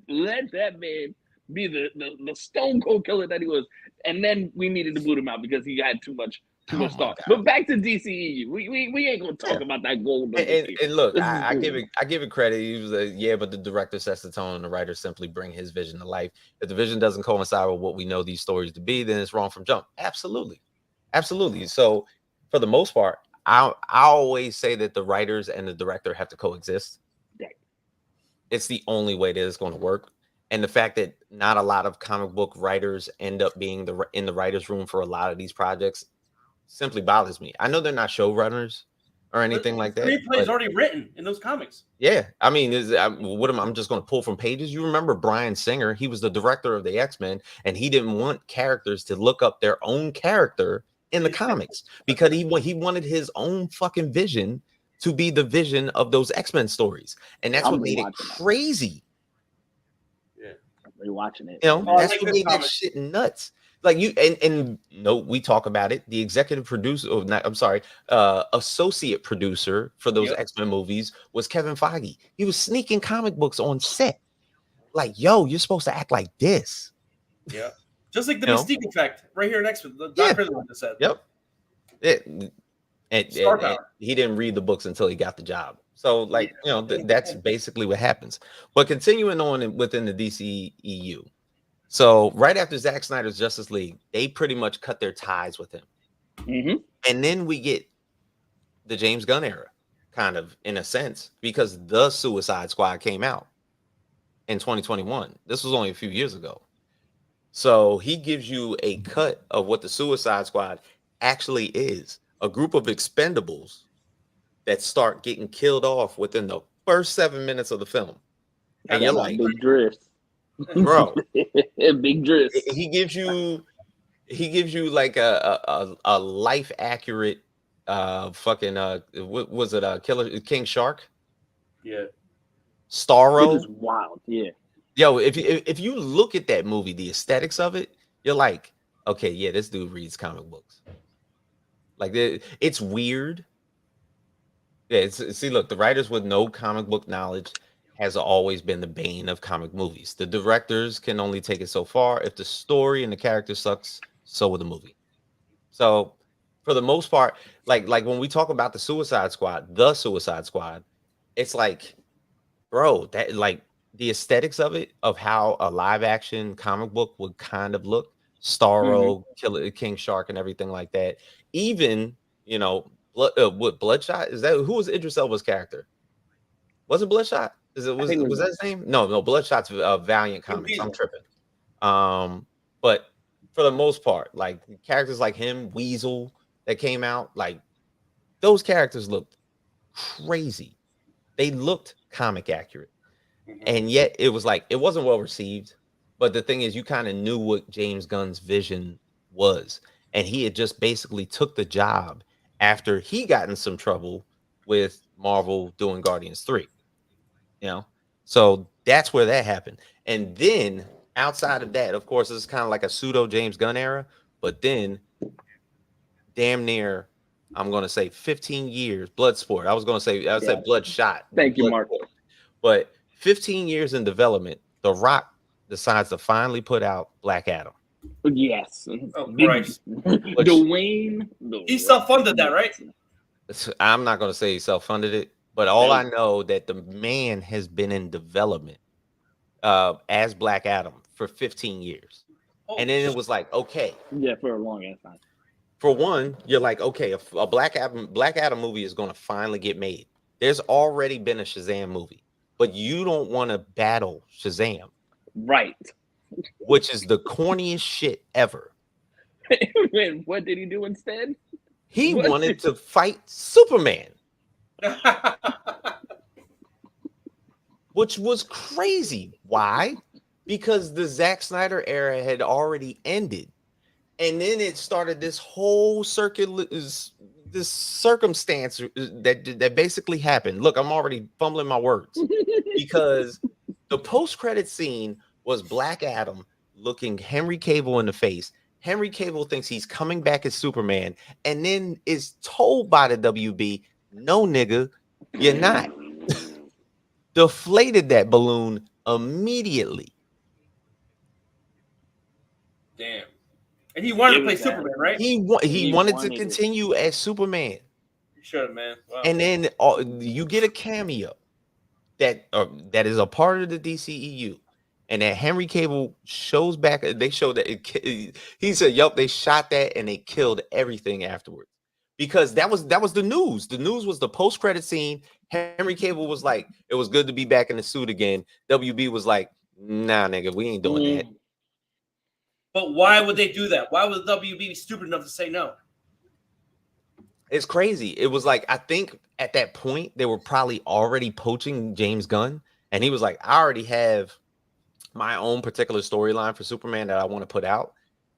Let that man be the stone cold killer that he was. And then we needed to boot him out because he had too much thought. But back to DCEU. We ain't gonna talk about that gold. And look, I give it credit. He was but the director sets the tone and the writers simply bring his vision to life. If the vision doesn't coincide with what we know these stories to be, then it's wrong from jump. Absolutely. So for the most part, I always say that the writers and the director have to coexist. Right. It's the only way that it's going to work. And the fact that not a lot of comic book writers end up being in the writer's room for a lot of these projects simply bothers me. I know they're not showrunners or anything like that. Screenplay is already written in those comics. Yeah. I mean, I'm just going to pull from pages. You remember Bryan Singer? He was the director of the X-Men, and he didn't want characters to look up their own character in the comics because he wanted his own fucking vision to be the vision of those X-Men stories. And that's what made it crazy. Yeah. I'm rewatching it. You know, that's what made that shit nuts. Like you and no, we talk about it. The executive producer, associate producer for those X-Men movies was Kevin Feige. He was sneaking comic books on set. Like, yo, you're supposed to act like this. Yeah. Just like the Mystique effect right here next to the Dr. just said. Yep. And he didn't read the books until he got the job. So, like, that's basically what happens. But continuing on within the DCEU. So, right after Zach Snyder's Justice League, they pretty much cut their ties with him. Mm-hmm. And then we get the James Gunn era, kind of, in a sense, because the Suicide Squad came out in 2021. This was only a few years ago. So he gives you a cut of what the Suicide Squad actually is. A group of expendables that start getting killed off within the first 7 minutes of the film, and you're like, big drifts, bro, big drifts. He gives you like a life accurate fucking what was it, Killer King Shark? Yeah. Starro. It is wild, yeah. Yo, if you look at that movie, the aesthetics of it, you're like, okay, yeah, this dude reads comic books. Like it's weird. Yeah, see, look, the writers with no comic book knowledge has always been the bane of comic movies. The directors can only take it so far. If the story and the character sucks, so will the movie. So, for the most part, like when we talk about the Suicide Squad, it's like, bro, that like the aesthetics of it, of how a live action comic book would kind of look, Starro, Killer King Shark, and everything like that. Even, you know, Bloodshot, is that who was Idris Elba's character? Was it Bloodshot? Was that his name? No, Bloodshot's Valiant Comics. I'm tripping. But for the most part, like characters like him, Weasel, that came out, like those characters looked crazy. They looked comic accurate. And yet it was like, it wasn't well received. But the thing is, you kind of knew what James Gunn's vision was. And he had just basically took the job after he got in some trouble with Marvel doing Guardians 3. You know? So that's where that happened. And then outside of that, of course, it's kind of like a pseudo James Gunn era. But then damn near, I'm going to say 15 years, Bloodsport. I was going to say, said Bloodshot. Thank you, Mark. But 15 years in development, The Rock decides to finally put out Black Adam. Yes. Oh, Christ. Dwayne. He self-funded that, right? I'm not going to say he self-funded it, but all I know that the man has been in development as Black Adam for 15 years. Oh, and then it was like, okay. Yeah, for a long ass time. For one, you're like, okay, a Black Adam movie is going to finally get made. There's already been a Shazam movie, but you don't want to battle Shazam. Right. Which is the corniest shit ever. What did he do instead? He wanted to fight Superman. Which was crazy. Why? Because the Zach Snyder era had already ended. And then it started this whole circumstance that basically happened. Look, I'm already fumbling my words. Because the post-credit scene was Black Adam looking Henry Cavill in the face. Henry Cavill thinks he's coming back as Superman, and then is told by the WB, no, nigga, you're not. Deflated that balloon immediately. Damn. And he wanted to play Superman, right? He wanted to continue as Superman. You should, man. Wow. And then you get a cameo that is a part of the DCEU. And that Henry Cavill shows back. They showed that he said, "Yup, they shot that and they killed everything afterwards." Because that was the news. The news was the post-credit scene. Henry Cavill was like, "It was good to be back in the suit again." WB was like, "Nah, nigga, we ain't doing that." But why would they do that? Why would WB be stupid enough to say no? It's crazy. It was like, I think at that point they were probably already poaching James Gunn, and he was like, "I already have my own particular storyline for Superman that I want to put out,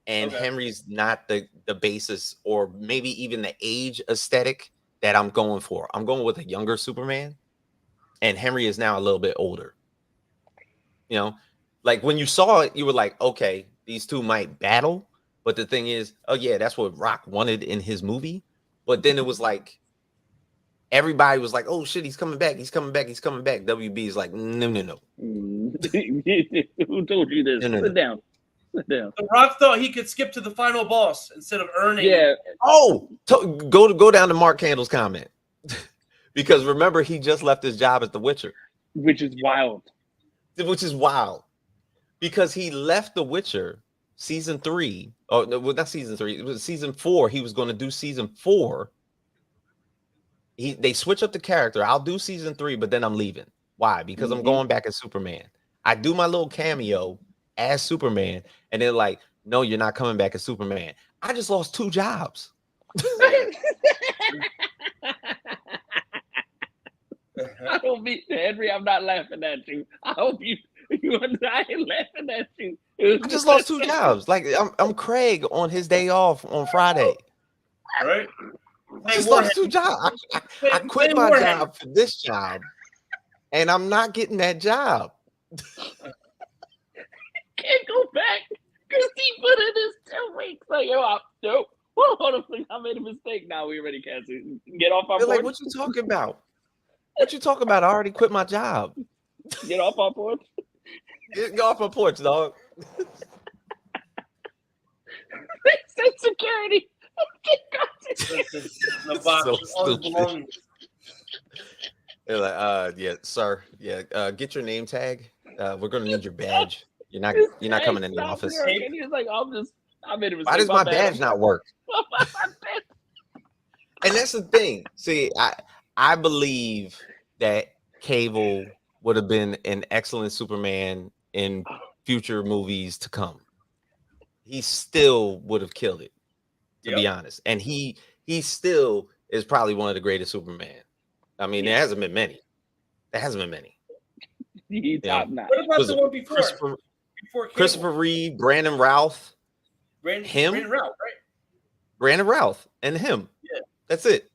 and Henry's not the basis, or maybe even the age aesthetic that I'm going for. I'm going with a younger Superman, and Henry is now a little bit older. You know, like when you saw it, you were like, okay, these two might battle, but the thing is, oh yeah, that's what Rock wanted in his movie. But then it was like, everybody was like, oh shit, he's coming back. WB is like, no. Who told you this? No. Sit down. The Rock thought he could skip to the final boss instead of earning. Yeah. Oh, go down to Mark Candle's comment. Because remember, he just left his job as The Witcher. Which is wild. Because he left The Witcher season 3. Oh, no, well, not season 3. It was season 4. He was going to do season 4. They switch up the character. I'll do season 3, but then I'm leaving. Why? Because I'm going back as Superman. I do my little cameo as Superman, and they're like, no, you're not coming back as Superman. I just lost 2 jobs. I hope Henry, I'm not laughing at you. I hope I ain't laughing at you. I just lost 2 jobs. Like I'm Craig on his day off on Friday. Right? I just lost 2 jobs. I quit my job for this job, and I'm not getting that job. Can't go back because he put in his 2 weeks. Like, nope. Hold on, I made a mistake. Now we already can't get off our porch. Like, what you talking about? What you talking about? I already quit my job. Get off our porch. Get off my porch, dog. They said security. The box. So All his stupid. belongings. They're like, yeah, sir. Yeah, get your name tag. We're gonna need your badge. You're not coming in the office. He was like, I made a mistake. Why does my badge not work? And that's the thing. See, I believe that Cable would have been an excellent Superman in future movies to come. He still would have killed it, to be honest. And he still is probably one of the greatest Superman. I mean, there hasn't been many. He top notch. What about the one before? Christopher Reeve, Brandon Routh. Brandon Routh, right? Brandon Routh and him. Yeah. That's it.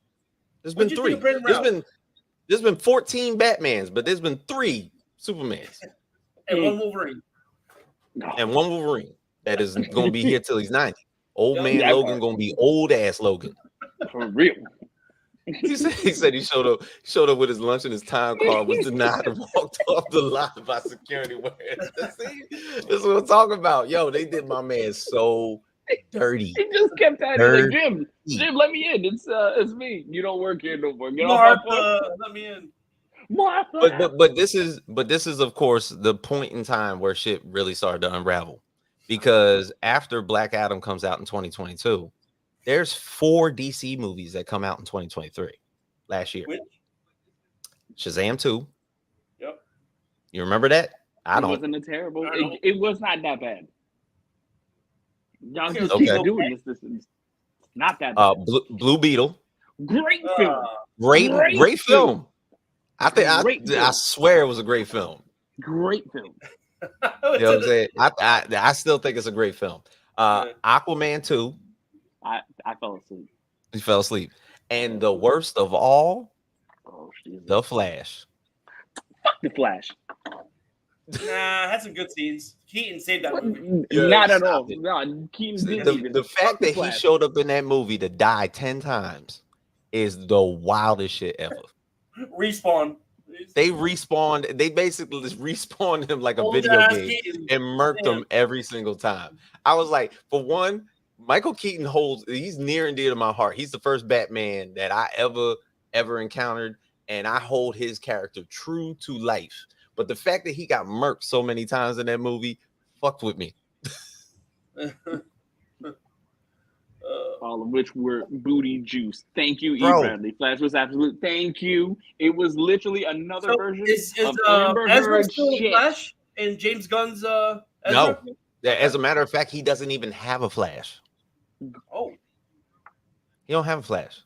There's been 3. There's been 14 Batmans, but there's been 3 Supermans. And 1 Wolverine. And 1 Wolverine that is going to be here till he's 90. Old man Logan going to be old ass Logan. For real. He said he showed up with his lunch and his time card was denied and walked off the line by security. See, this is what I'm talking about. Yo, they did my man so dirty. He just kept at it like, Jim, let me in. It's me. You don't work here no more. Get Martha, let me in. Martha. But this is of course the point in time where shit really started to unravel, because after Black Adam comes out in 2022. There's 4 DC movies that come out in 2023 last year. Which? Shazam 2. Yep. You remember that? It wasn't a terrible. It was not that bad. Y'all just keep doing this. This is not that bad. Blue Beetle. Great film. Great film. I swear it was a great film. Great film. You know what I'm saying? I still think it's a great film. Aquaman 2. I fell asleep. He fell asleep. And the worst of all, The Flash. Fuck The Flash. Nah, had some good scenes. Keaton saved that movie. Not at all. No, Keaton didn't. The fact that he showed up in that movie to die 10 times is the wildest shit ever. Respawn. They respawned. They basically just respawned him like a video game and murked him every single time. I was like, for one, Michael Keaton he's near and dear to my heart. He's the first Batman that I ever encountered, and I hold his character true to life. But the fact that he got murked so many times in that movie fucked with me. All of which were booty juice. Thank you, E. Bradley. Flash was absolute. Thank you. It was literally another version of Amber Heard's shit. Flash in James Gunn's Ezra? No. As a matter of fact, he doesn't even have a Flash. Oh, he don't have a Flash.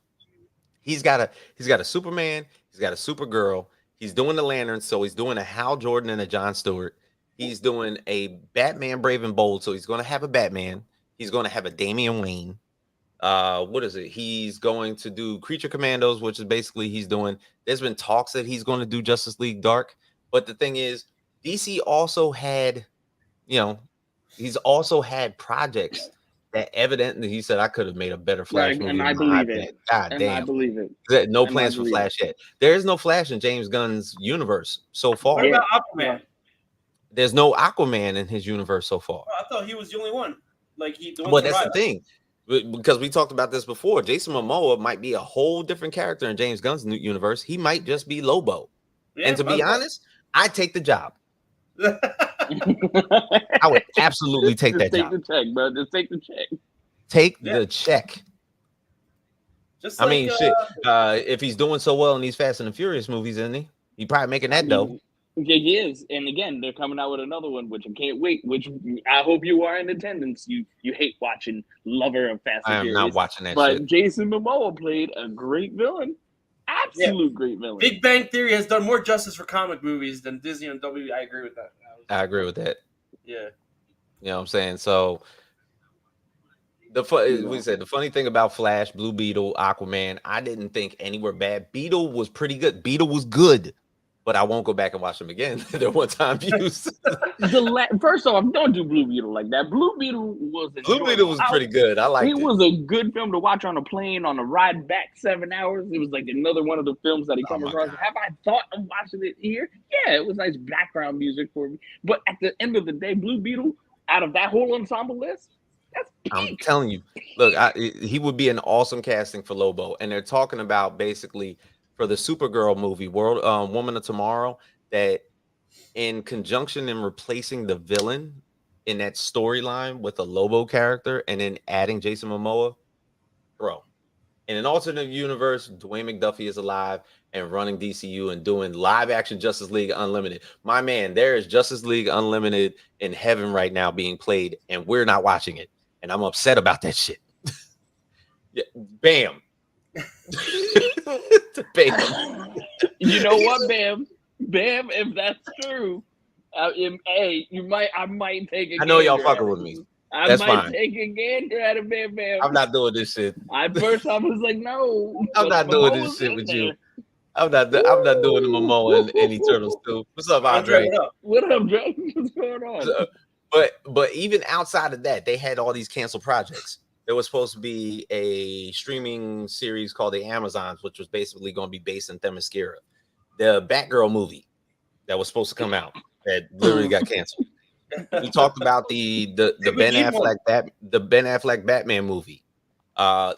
He's got a Superman. He's got a Supergirl. He's doing the Lanterns, so he's doing a Hal Jordan and a John Stewart. He's doing a Batman Brave and Bold, so he's going to have a Batman. He's going to have a Damian Wayne. What is it? He's going to do Creature Commandos, which is basically there's been talks that he's going to do Justice League Dark. But the thing is, DC also had, he's also had projects that evidently he said I could have made a better Flash movie. And I believe it. God damn. I believe it. No plans for Flash yet. There is no Flash in James Gunn's universe so far. What about Aquaman? There's no Aquaman in his universe so far. Oh, I thought he was the only one. Like that's the thing. Because we talked about this before. Jason Momoa might be a whole different character in James Gunn's universe. He might just be Lobo. Yeah, and to be honest, I'd take the job. I would absolutely take that job. Take the check, bro. Just take the check. Take the check. Just I mean, shit. If he's doing so well in these Fast and the Furious movies, isn't he? He probably making that dough. He is. And again, they're coming out with another one, which I can't wait. Which I hope you are in attendance. You hate watching Lover of Fast and Furious. I am not watching that. But shit. Jason Momoa played a great villain. absolute great villain. Big Bang Theory has done more justice for comic movies than Disney and W. I agree with that. I agree with that. Yeah. You know what I'm saying? So the funny thing about Flash, Blue Beetle, Aquaman, I didn't think any were bad. Beetle was pretty good. Beetle was good, but I won't go back and watch them again. They're one-time use. First off, don't do Blue Beetle like that. Blue Beetle was pretty good. I liked it. It was a good film to watch on a plane on a ride back 7 hours. It was like another one of the films that he come across. God. Have I thought of watching it here? Yeah, it was nice background music for me. But at the end of the day, Blue Beetle, out of that whole ensemble list, that's peak. I'm telling you, look, he would be an awesome casting for Lobo. And they're talking about basically for the Supergirl movie, Woman of Tomorrow, that in conjunction in replacing the villain in that storyline with a Lobo character and then adding Jason Momoa, bro. In an alternate universe, Dwayne McDuffie is alive and running DCU and doing live action Justice League Unlimited. My man, there is Justice League Unlimited in heaven right now being played, and we're not watching it. And I'm upset about that shit. Yeah, bam. Bam. You know what, Bam? Bam, if that's true, I might take a gander. I know y'all fucking with me. I might take a gander at a Bam Bam. I'm not doing this shit. I was like, no. I'm not doing this shit with you. I'm not doing the Momoa and Eternals too. What's up, Andre? What up, Dre? What's going on? But even outside of that, they had all these canceled projects. There was supposed to be a streaming series called The Amazons, which was basically going to be based in Themyscira. The Batgirl movie that was supposed to come out that literally got canceled. We talked about the Ben Affleck Batman movie.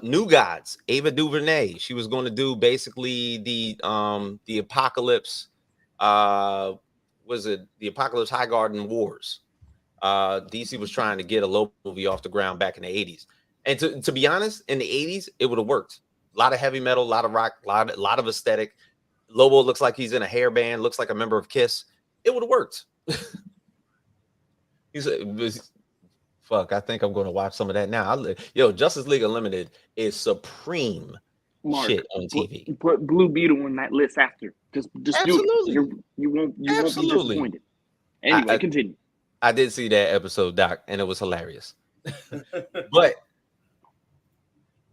New Gods, Ava DuVernay. She was going to do basically the Apocalypse. Was it the Apocalypse High Garden Wars? DC was trying to get a Lobo movie off the ground back in the 80s. And to be honest, in the 80s, it would have worked. A lot of heavy metal, a lot of rock, a lot of aesthetic. Lobo looks like he's in a hairband, looks like a member of Kiss. It would have worked. Fuck, I think I'm going to watch some of that now. Justice League Unlimited is supreme shit on TV. Put Blue Beetle on that list after. Just Absolutely. do it. You won't be disappointed. Anyway, continue. I did see that episode, Doc, and it was hilarious. But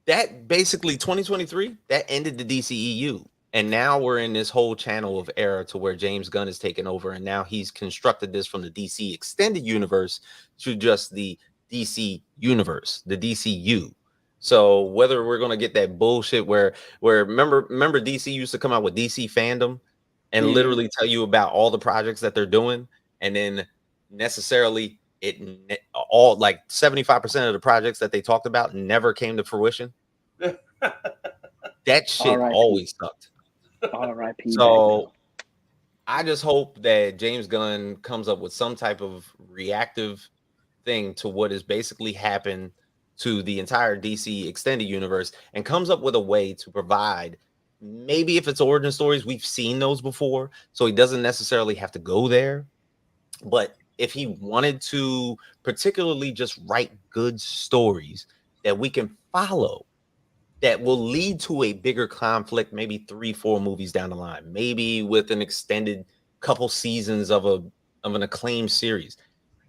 that basically 2023, that ended the DCEU. And now we're in this whole channel of era to where James Gunn is taking over. And now he's constructed this from the DC extended universe to just the DC universe, the DCU. So whether we're going to get that bullshit where remember DC used to come out with DC Fandom and literally tell you about all the projects that they're doing. And then necessarily all like 75% of the projects that they talked about never came to fruition. That shit always sucked. R.I.P. So I just hope that James Gunn comes up with some type of reactive thing to what has basically happened to the entire DC extended universe and comes up with a way to provide, maybe if it's origin stories, we've seen those before, so he doesn't necessarily have to go there. But if he wanted to particularly just write good stories that we can follow, that will lead to a bigger conflict, maybe 3-4 movies down the line, maybe with an extended couple seasons of an acclaimed series.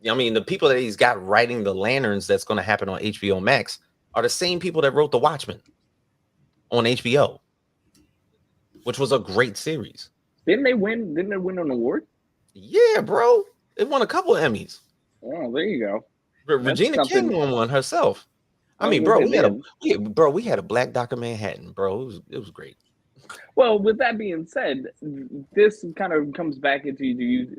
I mean, the people that he's got writing the Lanterns that's going to happen on HBO Max are the same people that wrote The Watchmen on HBO, which was a great series. Didn't they win an award? Yeah, bro. It won a couple of Emmys. Oh, there you go. Regina King won one herself. I mean, bro, we had a Black Dr. Manhattan, bro. It was great. Well, with that being said, this kind of comes back into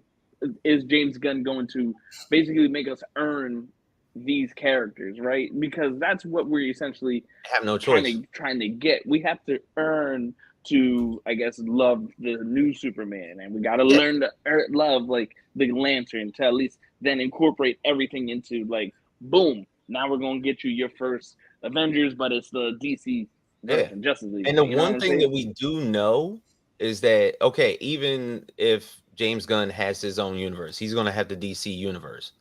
is James Gunn going to basically make us earn these characters, right? Because that's what we're essentially have no choice trying to get. We have to earn to, I guess, love the new Superman, and we got to learn to love like the Lantern to at least then incorporate everything into like, boom. Now we're gonna get you your first Avengers, but it's the DC version, Justice League. And the one thing that we do know is that even if James Gunn has his own universe, he's gonna have the DC universe.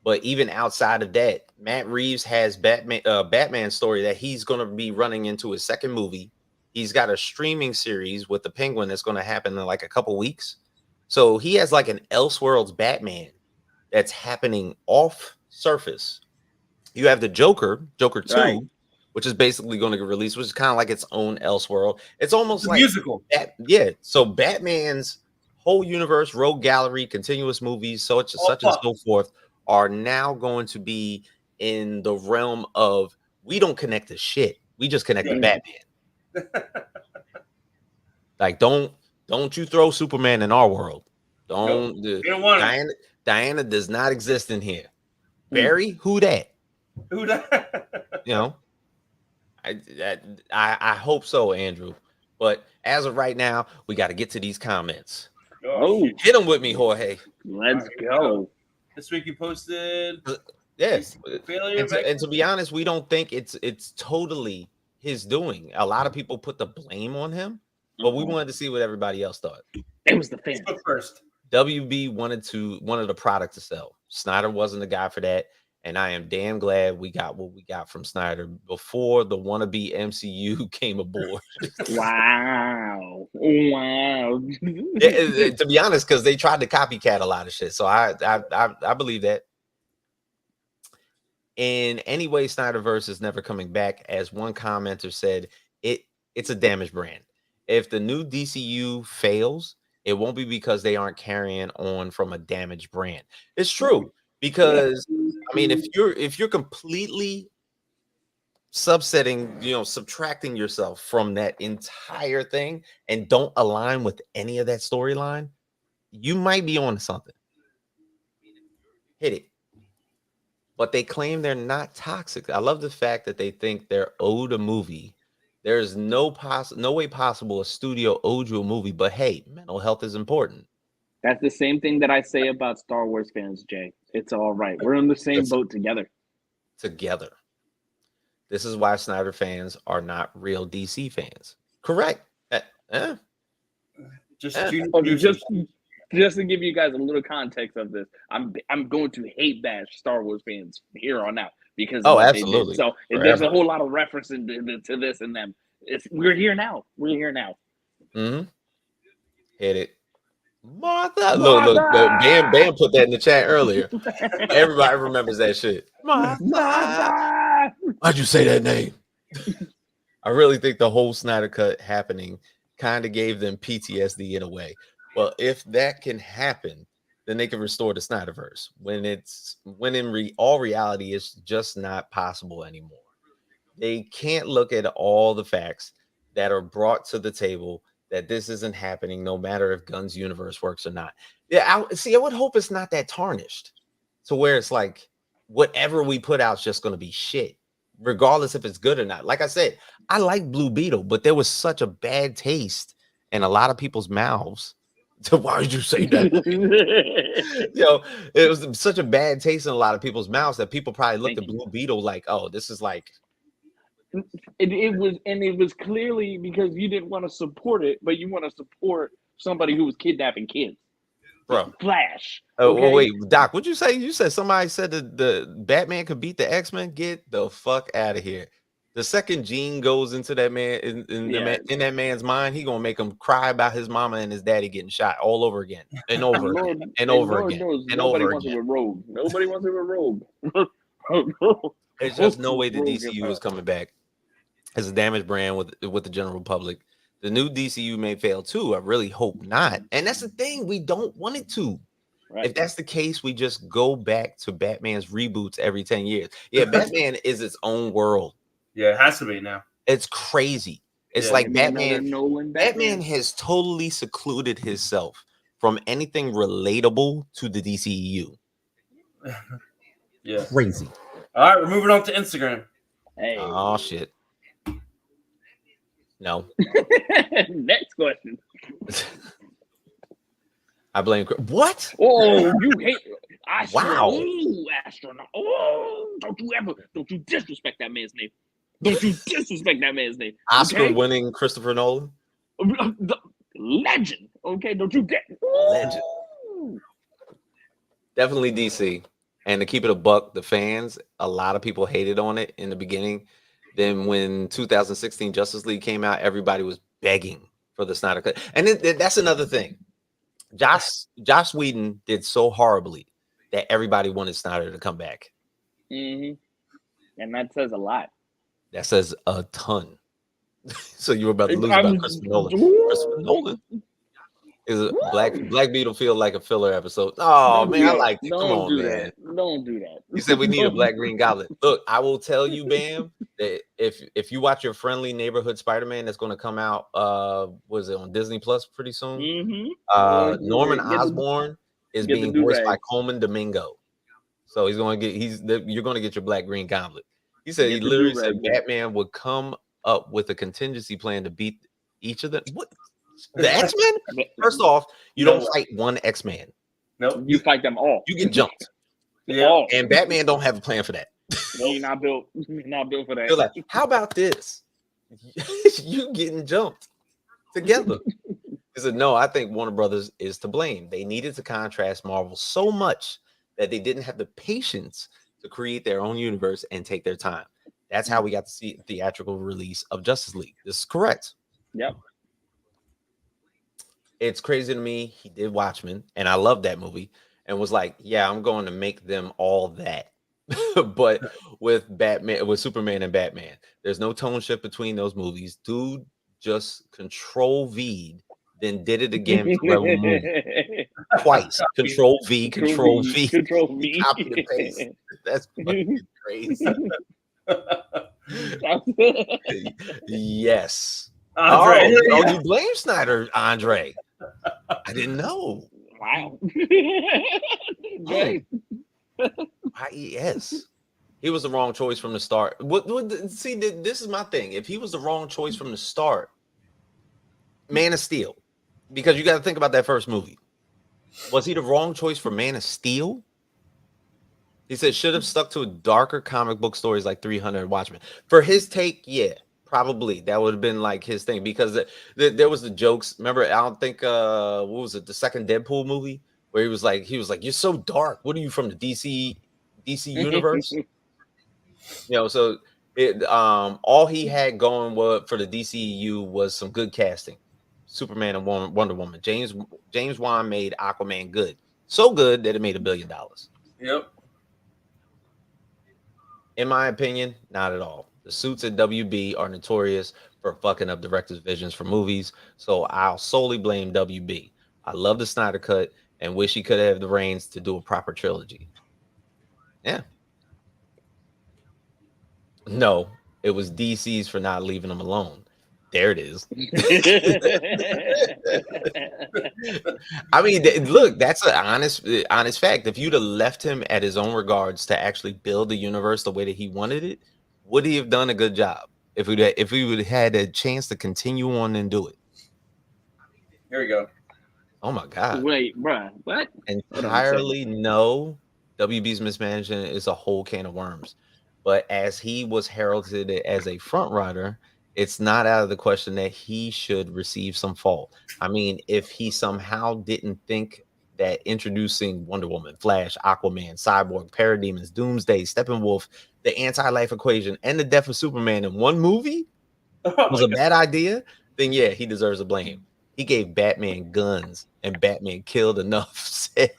But even outside of that, Matt Reeves has Batman story that he's gonna be running into his second movie he's got a streaming series with the Penguin that's going to happen in like a couple weeks. So he has like an Elseworlds Batman that's happening off surface. You have the Joker 2, Right. which is basically going to get released, which is kind of like its own Elseworld. It's almost like musical. So Batman's whole universe, Rogue Gallery, continuous movies, such and so forth, are now going to be in the realm of we don't connect to shit. We just connect to Batman. Like, don't you throw Superman in our world. Don't Diana does not exist in here. Barry, who that? Who that? You know, I hope so, Andrew. But as of right now, we got to get to these comments. Oh, hit them with me, Jorge. Let's go. This week you posted. Yes, Failure and to be honest, we don't think it's totally his doing. A lot of people put the blame on him, but we wanted to see what everybody else thought. It was the fans. First. Mm-hmm. WB wanted a product to sell. Snyder wasn't the guy for that. And I am damn glad we got what we got from Snyder before the wannabe MCU came aboard. Wow. To be honest, because they tried to copycat a lot of shit. So I believe that. In any way, Snyderverse is never coming back. As one commenter said, it's a damaged brand. If the new DCU fails, it won't be because they aren't carrying on from a damaged brand. It's true. Because I mean, if you're completely subtracting yourself from that entire thing and don't align with any of that storyline, you might be on something. Hit it. But they claim they're not toxic. I love the fact that they think they're owed a movie. There's no way possible a studio owed you a movie, but hey, mental health is important. That's the same thing that I say about Star Wars fans, Jay. It's all right. We're in the same boat together. This is why Snyder fans are not real DC fans. Correct. Just to give you guys a little context of this, I'm going to hate bash Star Wars fans here on out because of what they did. So there's a whole lot of reference to this and them. We're here now. Mm-hmm. Hit it. Martha. Look, Bam put that in the chat earlier. Everybody remembers that shit. Martha. Why'd you say that name? I really think the whole Snyder Cut happening kind of gave them PTSD in a way. Well, if that can happen, then they can restore the Snyderverse. When in all reality, it's just not possible anymore. They can't look at all the facts that are brought to the table that this isn't happening, no matter if Gunn's universe works or not. Yeah, I would hope it's not that tarnished to where it's like whatever we put out is just going to be shit, regardless if it's good or not. Like I said, I like Blue Beetle, but there was such a bad taste in a lot of people's mouths. So why did you say that? It was such a bad taste in a lot of people's mouths that people probably looked at Blue Beetle like, oh, this is like. It was clearly because you didn't want to support it, but you want to support somebody who was kidnapping kids. Bro. Flash. Oh, well, wait, Doc, what'd you say? You said somebody said that the Batman could beat the X-Men? Get the fuck out of here. The second Gene goes into that man in that man's mind, he gonna make him cry about his mama and his daddy getting shot all over again and over again and over again and over again. Nobody wants it with Rogue. There's just no way the DCU is coming back as a damaged brand with the general public. The new DCU may fail too. I really hope not. And that's the thing. We don't want it to. Right. If that's the case, we just go back to Batman's reboots every 10 years. Yeah, Batman is its own world. Yeah, it has to be now. It's crazy. It's like Batman has totally secluded himself from anything relatable to the DCEU. Yeah. Crazy. All right, we're moving on to Instagram. Hey. Oh, shit. No. Next question. I blame. What? Oh, you hate astronaut. Wow. Ooh, astronaut. Oh, don't you disrespect that man's name. Don't you disrespect that man's name. Oscar-winning Christopher Nolan. Legend. Okay, don't you get legend. Definitely DC. And to keep it a buck, the fans, a lot of people hated on it in the beginning. Then when 2016 Justice League came out, everybody was begging for the Snyder Cut. And that's another thing. Joss Whedon did so horribly that everybody wanted Snyder to come back. And that says a lot. That says a ton. So you were about to lose about Christopher Nolan. Christopher Nolan is a Black Beetle feel like a filler episode. Oh man, I like it. Come on, man. Don't do that. You said we need a Black Green Goblin. Look, I will tell you, Bam, that if you watch your Friendly Neighborhood Spider-Man that's going to come out, was it on Disney Plus pretty soon? Norman Osborn is being voiced by Coleman Domingo, so you're going to get your Black Green Goblin. He said he literally said Batman would come up with a contingency plan to beat each of them. What? The X-Men? First off, you don't fight one X-Man. No, you fight them all. You get jumped. Yeah, and Batman don't have a plan for that. No, you're not built. You're not built for that. You're like, how about this? You getting jumped together. He said, no, I think Warner Brothers is to blame. They needed to contrast Marvel so much that they didn't have the patience to create their own universe and take their time. That's how we got to see theatrical release of Justice League. This is correct. Yep. It's crazy to me. He did Watchmen, and I love that movie, and was like, yeah, I'm going to make them all that. But with Superman and Batman, there's no tone shift between those movies. Dude just Control V, then did it again twice. Control V. Copy and paste. That's fucking crazy. Yes. Andre, you blame Snyder, Andre. I didn't know. Wow. Yes. He was the wrong choice from the start. See, this is my thing. If he was the wrong choice from the start, Man of Steel, because you got to think about that first movie. Was he the wrong choice for Man of Steel? He said should have stuck to darker comic book stories like 300 Watchmen. For his take, yeah, probably that would have been like his thing, because there was the jokes. Remember, I don't think what was it, the second Deadpool movie, where he was like, you're so dark. What are you, from the DC universe? So all he had going for the DCEU was some good casting. Superman and Wonder Woman. James Wan made Aquaman good. So good that it made $1 billion. Yep. In my opinion, not at all. The suits at WB are notorious for fucking up directors' visions for movies, so I'll solely blame WB. I love the Snyder Cut and wish he could have the reins to do a proper trilogy. Yeah. No, it was DC's for not leaving him alone. There it is. I mean, look, that's an honest fact. If you'd have left him at his own regards to actually build the universe the way that he wanted it, would he have done a good job? If we would have had a chance to continue on and do it. Here we go. Oh my God. Wait, bruh, what? Entirely no. WB's mismanagement is a whole can of worms. But as he was heralded as a front runner, it's not out of the question that he should receive some fault. I mean, if he somehow didn't think that introducing Wonder Woman, Flash, Aquaman, Cyborg, Parademons, Doomsday, Steppenwolf, the anti-life equation, and the death of Superman in one movie was a bad idea, then yeah, he deserves a blame. He gave Batman guns, and Batman killed enough said.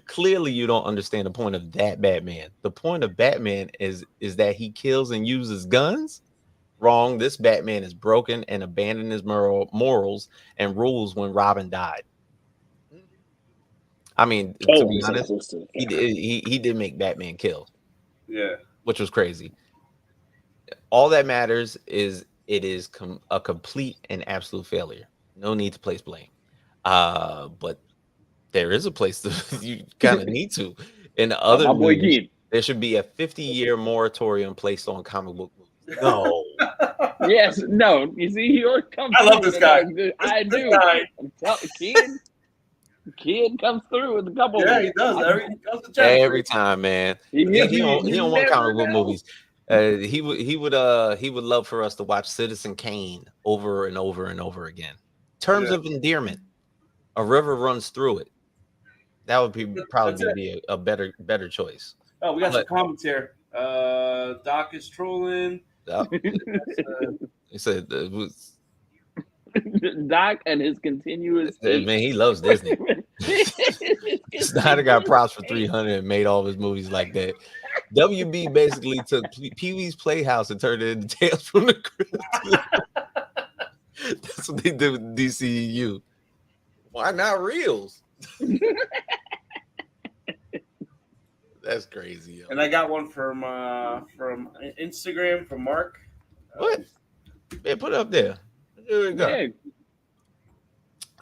Clearly, you don't understand the point of that Batman. The point of Batman is that he kills and uses guns. Wrong. This Batman is broken and abandoned his morals and rules when Robin died. I mean, to be honest, he did make Batman kill. Yeah, which was crazy. All that matters is it is a complete and absolute failure. No need to place blame. But there is a place to you kind of need to. In the other news, there should be a 50-year moratorium placed on comic book movies. No. Yes, no. You see, he always comes. I love this guy. I do. I'm telling kid comes through with a couple. Yeah, he does. Every time, man. He don't want comic book movies. He would love for us to watch Citizen Kane over and over and over again. Terms of endearment. A river runs through it. That would probably be a better choice. Oh, we got some comments here. Doc is trolling. He said it was. Doc and his continuous. Man, he loves Disney. Snyder got props for 300 and made all of his movies like that. WB basically took Pee-wee's Playhouse and turned it into Tales from the Crypt. That's what they did with DCEU. Why not reels? That's crazy. Yo. And I got one from Instagram from Mark. What? Yeah, put it up there. There we go. Yeah.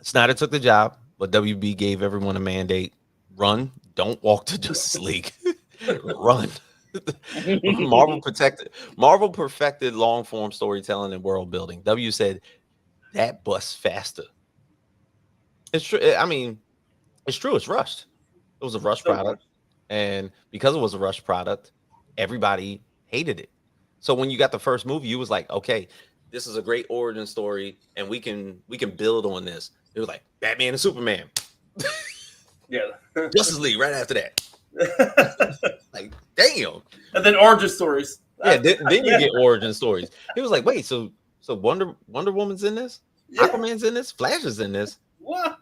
Snyder took the job, but WB gave everyone a mandate. Run. Don't walk to Justice League. Run. Marvel perfected long form storytelling and world building. W said that busts faster. It's true. I mean, it's true. It's rushed. It was a rushed product, and because it was a rushed product, everybody hated it. So when you got the first movie, you was like, okay, this is a great origin story, and we can build on this. It was like Batman and Superman. Yeah. Justice League right after that. Like, damn. And then origin stories. Yeah, then you get origin stories. It was like, wait, so Wonder Woman's in this? Yeah. Aquaman's in this? Flash is in this? What?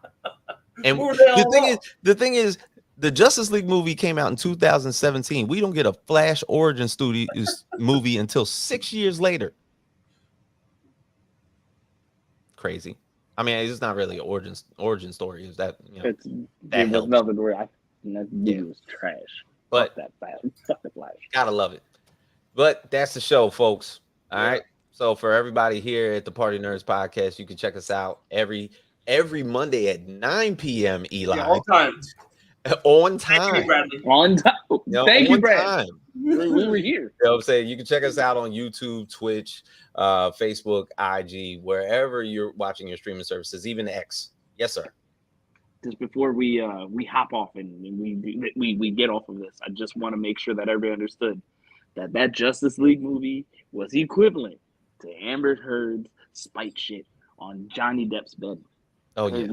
And the thing is, the Justice League movie came out in 2017. We don't get a Flash origin movie until 6 years later. Crazy. I mean, it's not really an origin story. Is that, you know, that was nothing where that movie was trash. But Fuck that Flash. Gotta love it. But that's the show, folks. All right. So for everybody here at the Partynerdz podcast, you can check us out every Monday at 9 p.m. Eli. Yeah, on time. On time. Thank you, Bradley. On time. Thank you, Brad. Time. We were here. You know what I'm saying? You can check us out on YouTube, Twitch, Facebook, IG, wherever you're watching your streaming services, even X. Yes, sir. Just before we hop off and we get off of this, I just want to make sure that everybody understood that Justice League movie was equivalent to Amber Heard's spite shit on Johnny Depp's bed. Oh yeah.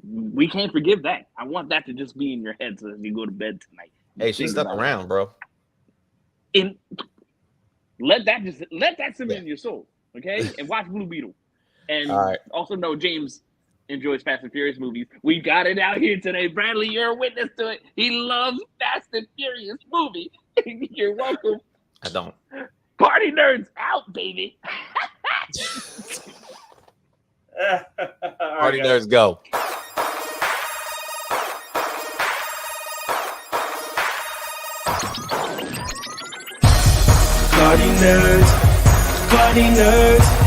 We can't forgive that. I want that to just be in your head so that you go to bed tonight. Hey, she stuck around, bro. And let that simmer in your soul, okay? And watch Blue Beetle. And also know James enjoys Fast and Furious movies. We got it out here today. Bradley, you're a witness to it. He loves Fast and Furious movie. You're welcome. I don't. Partynerdz out, baby. Partynerdz go. Partynerdz, Partynerdz.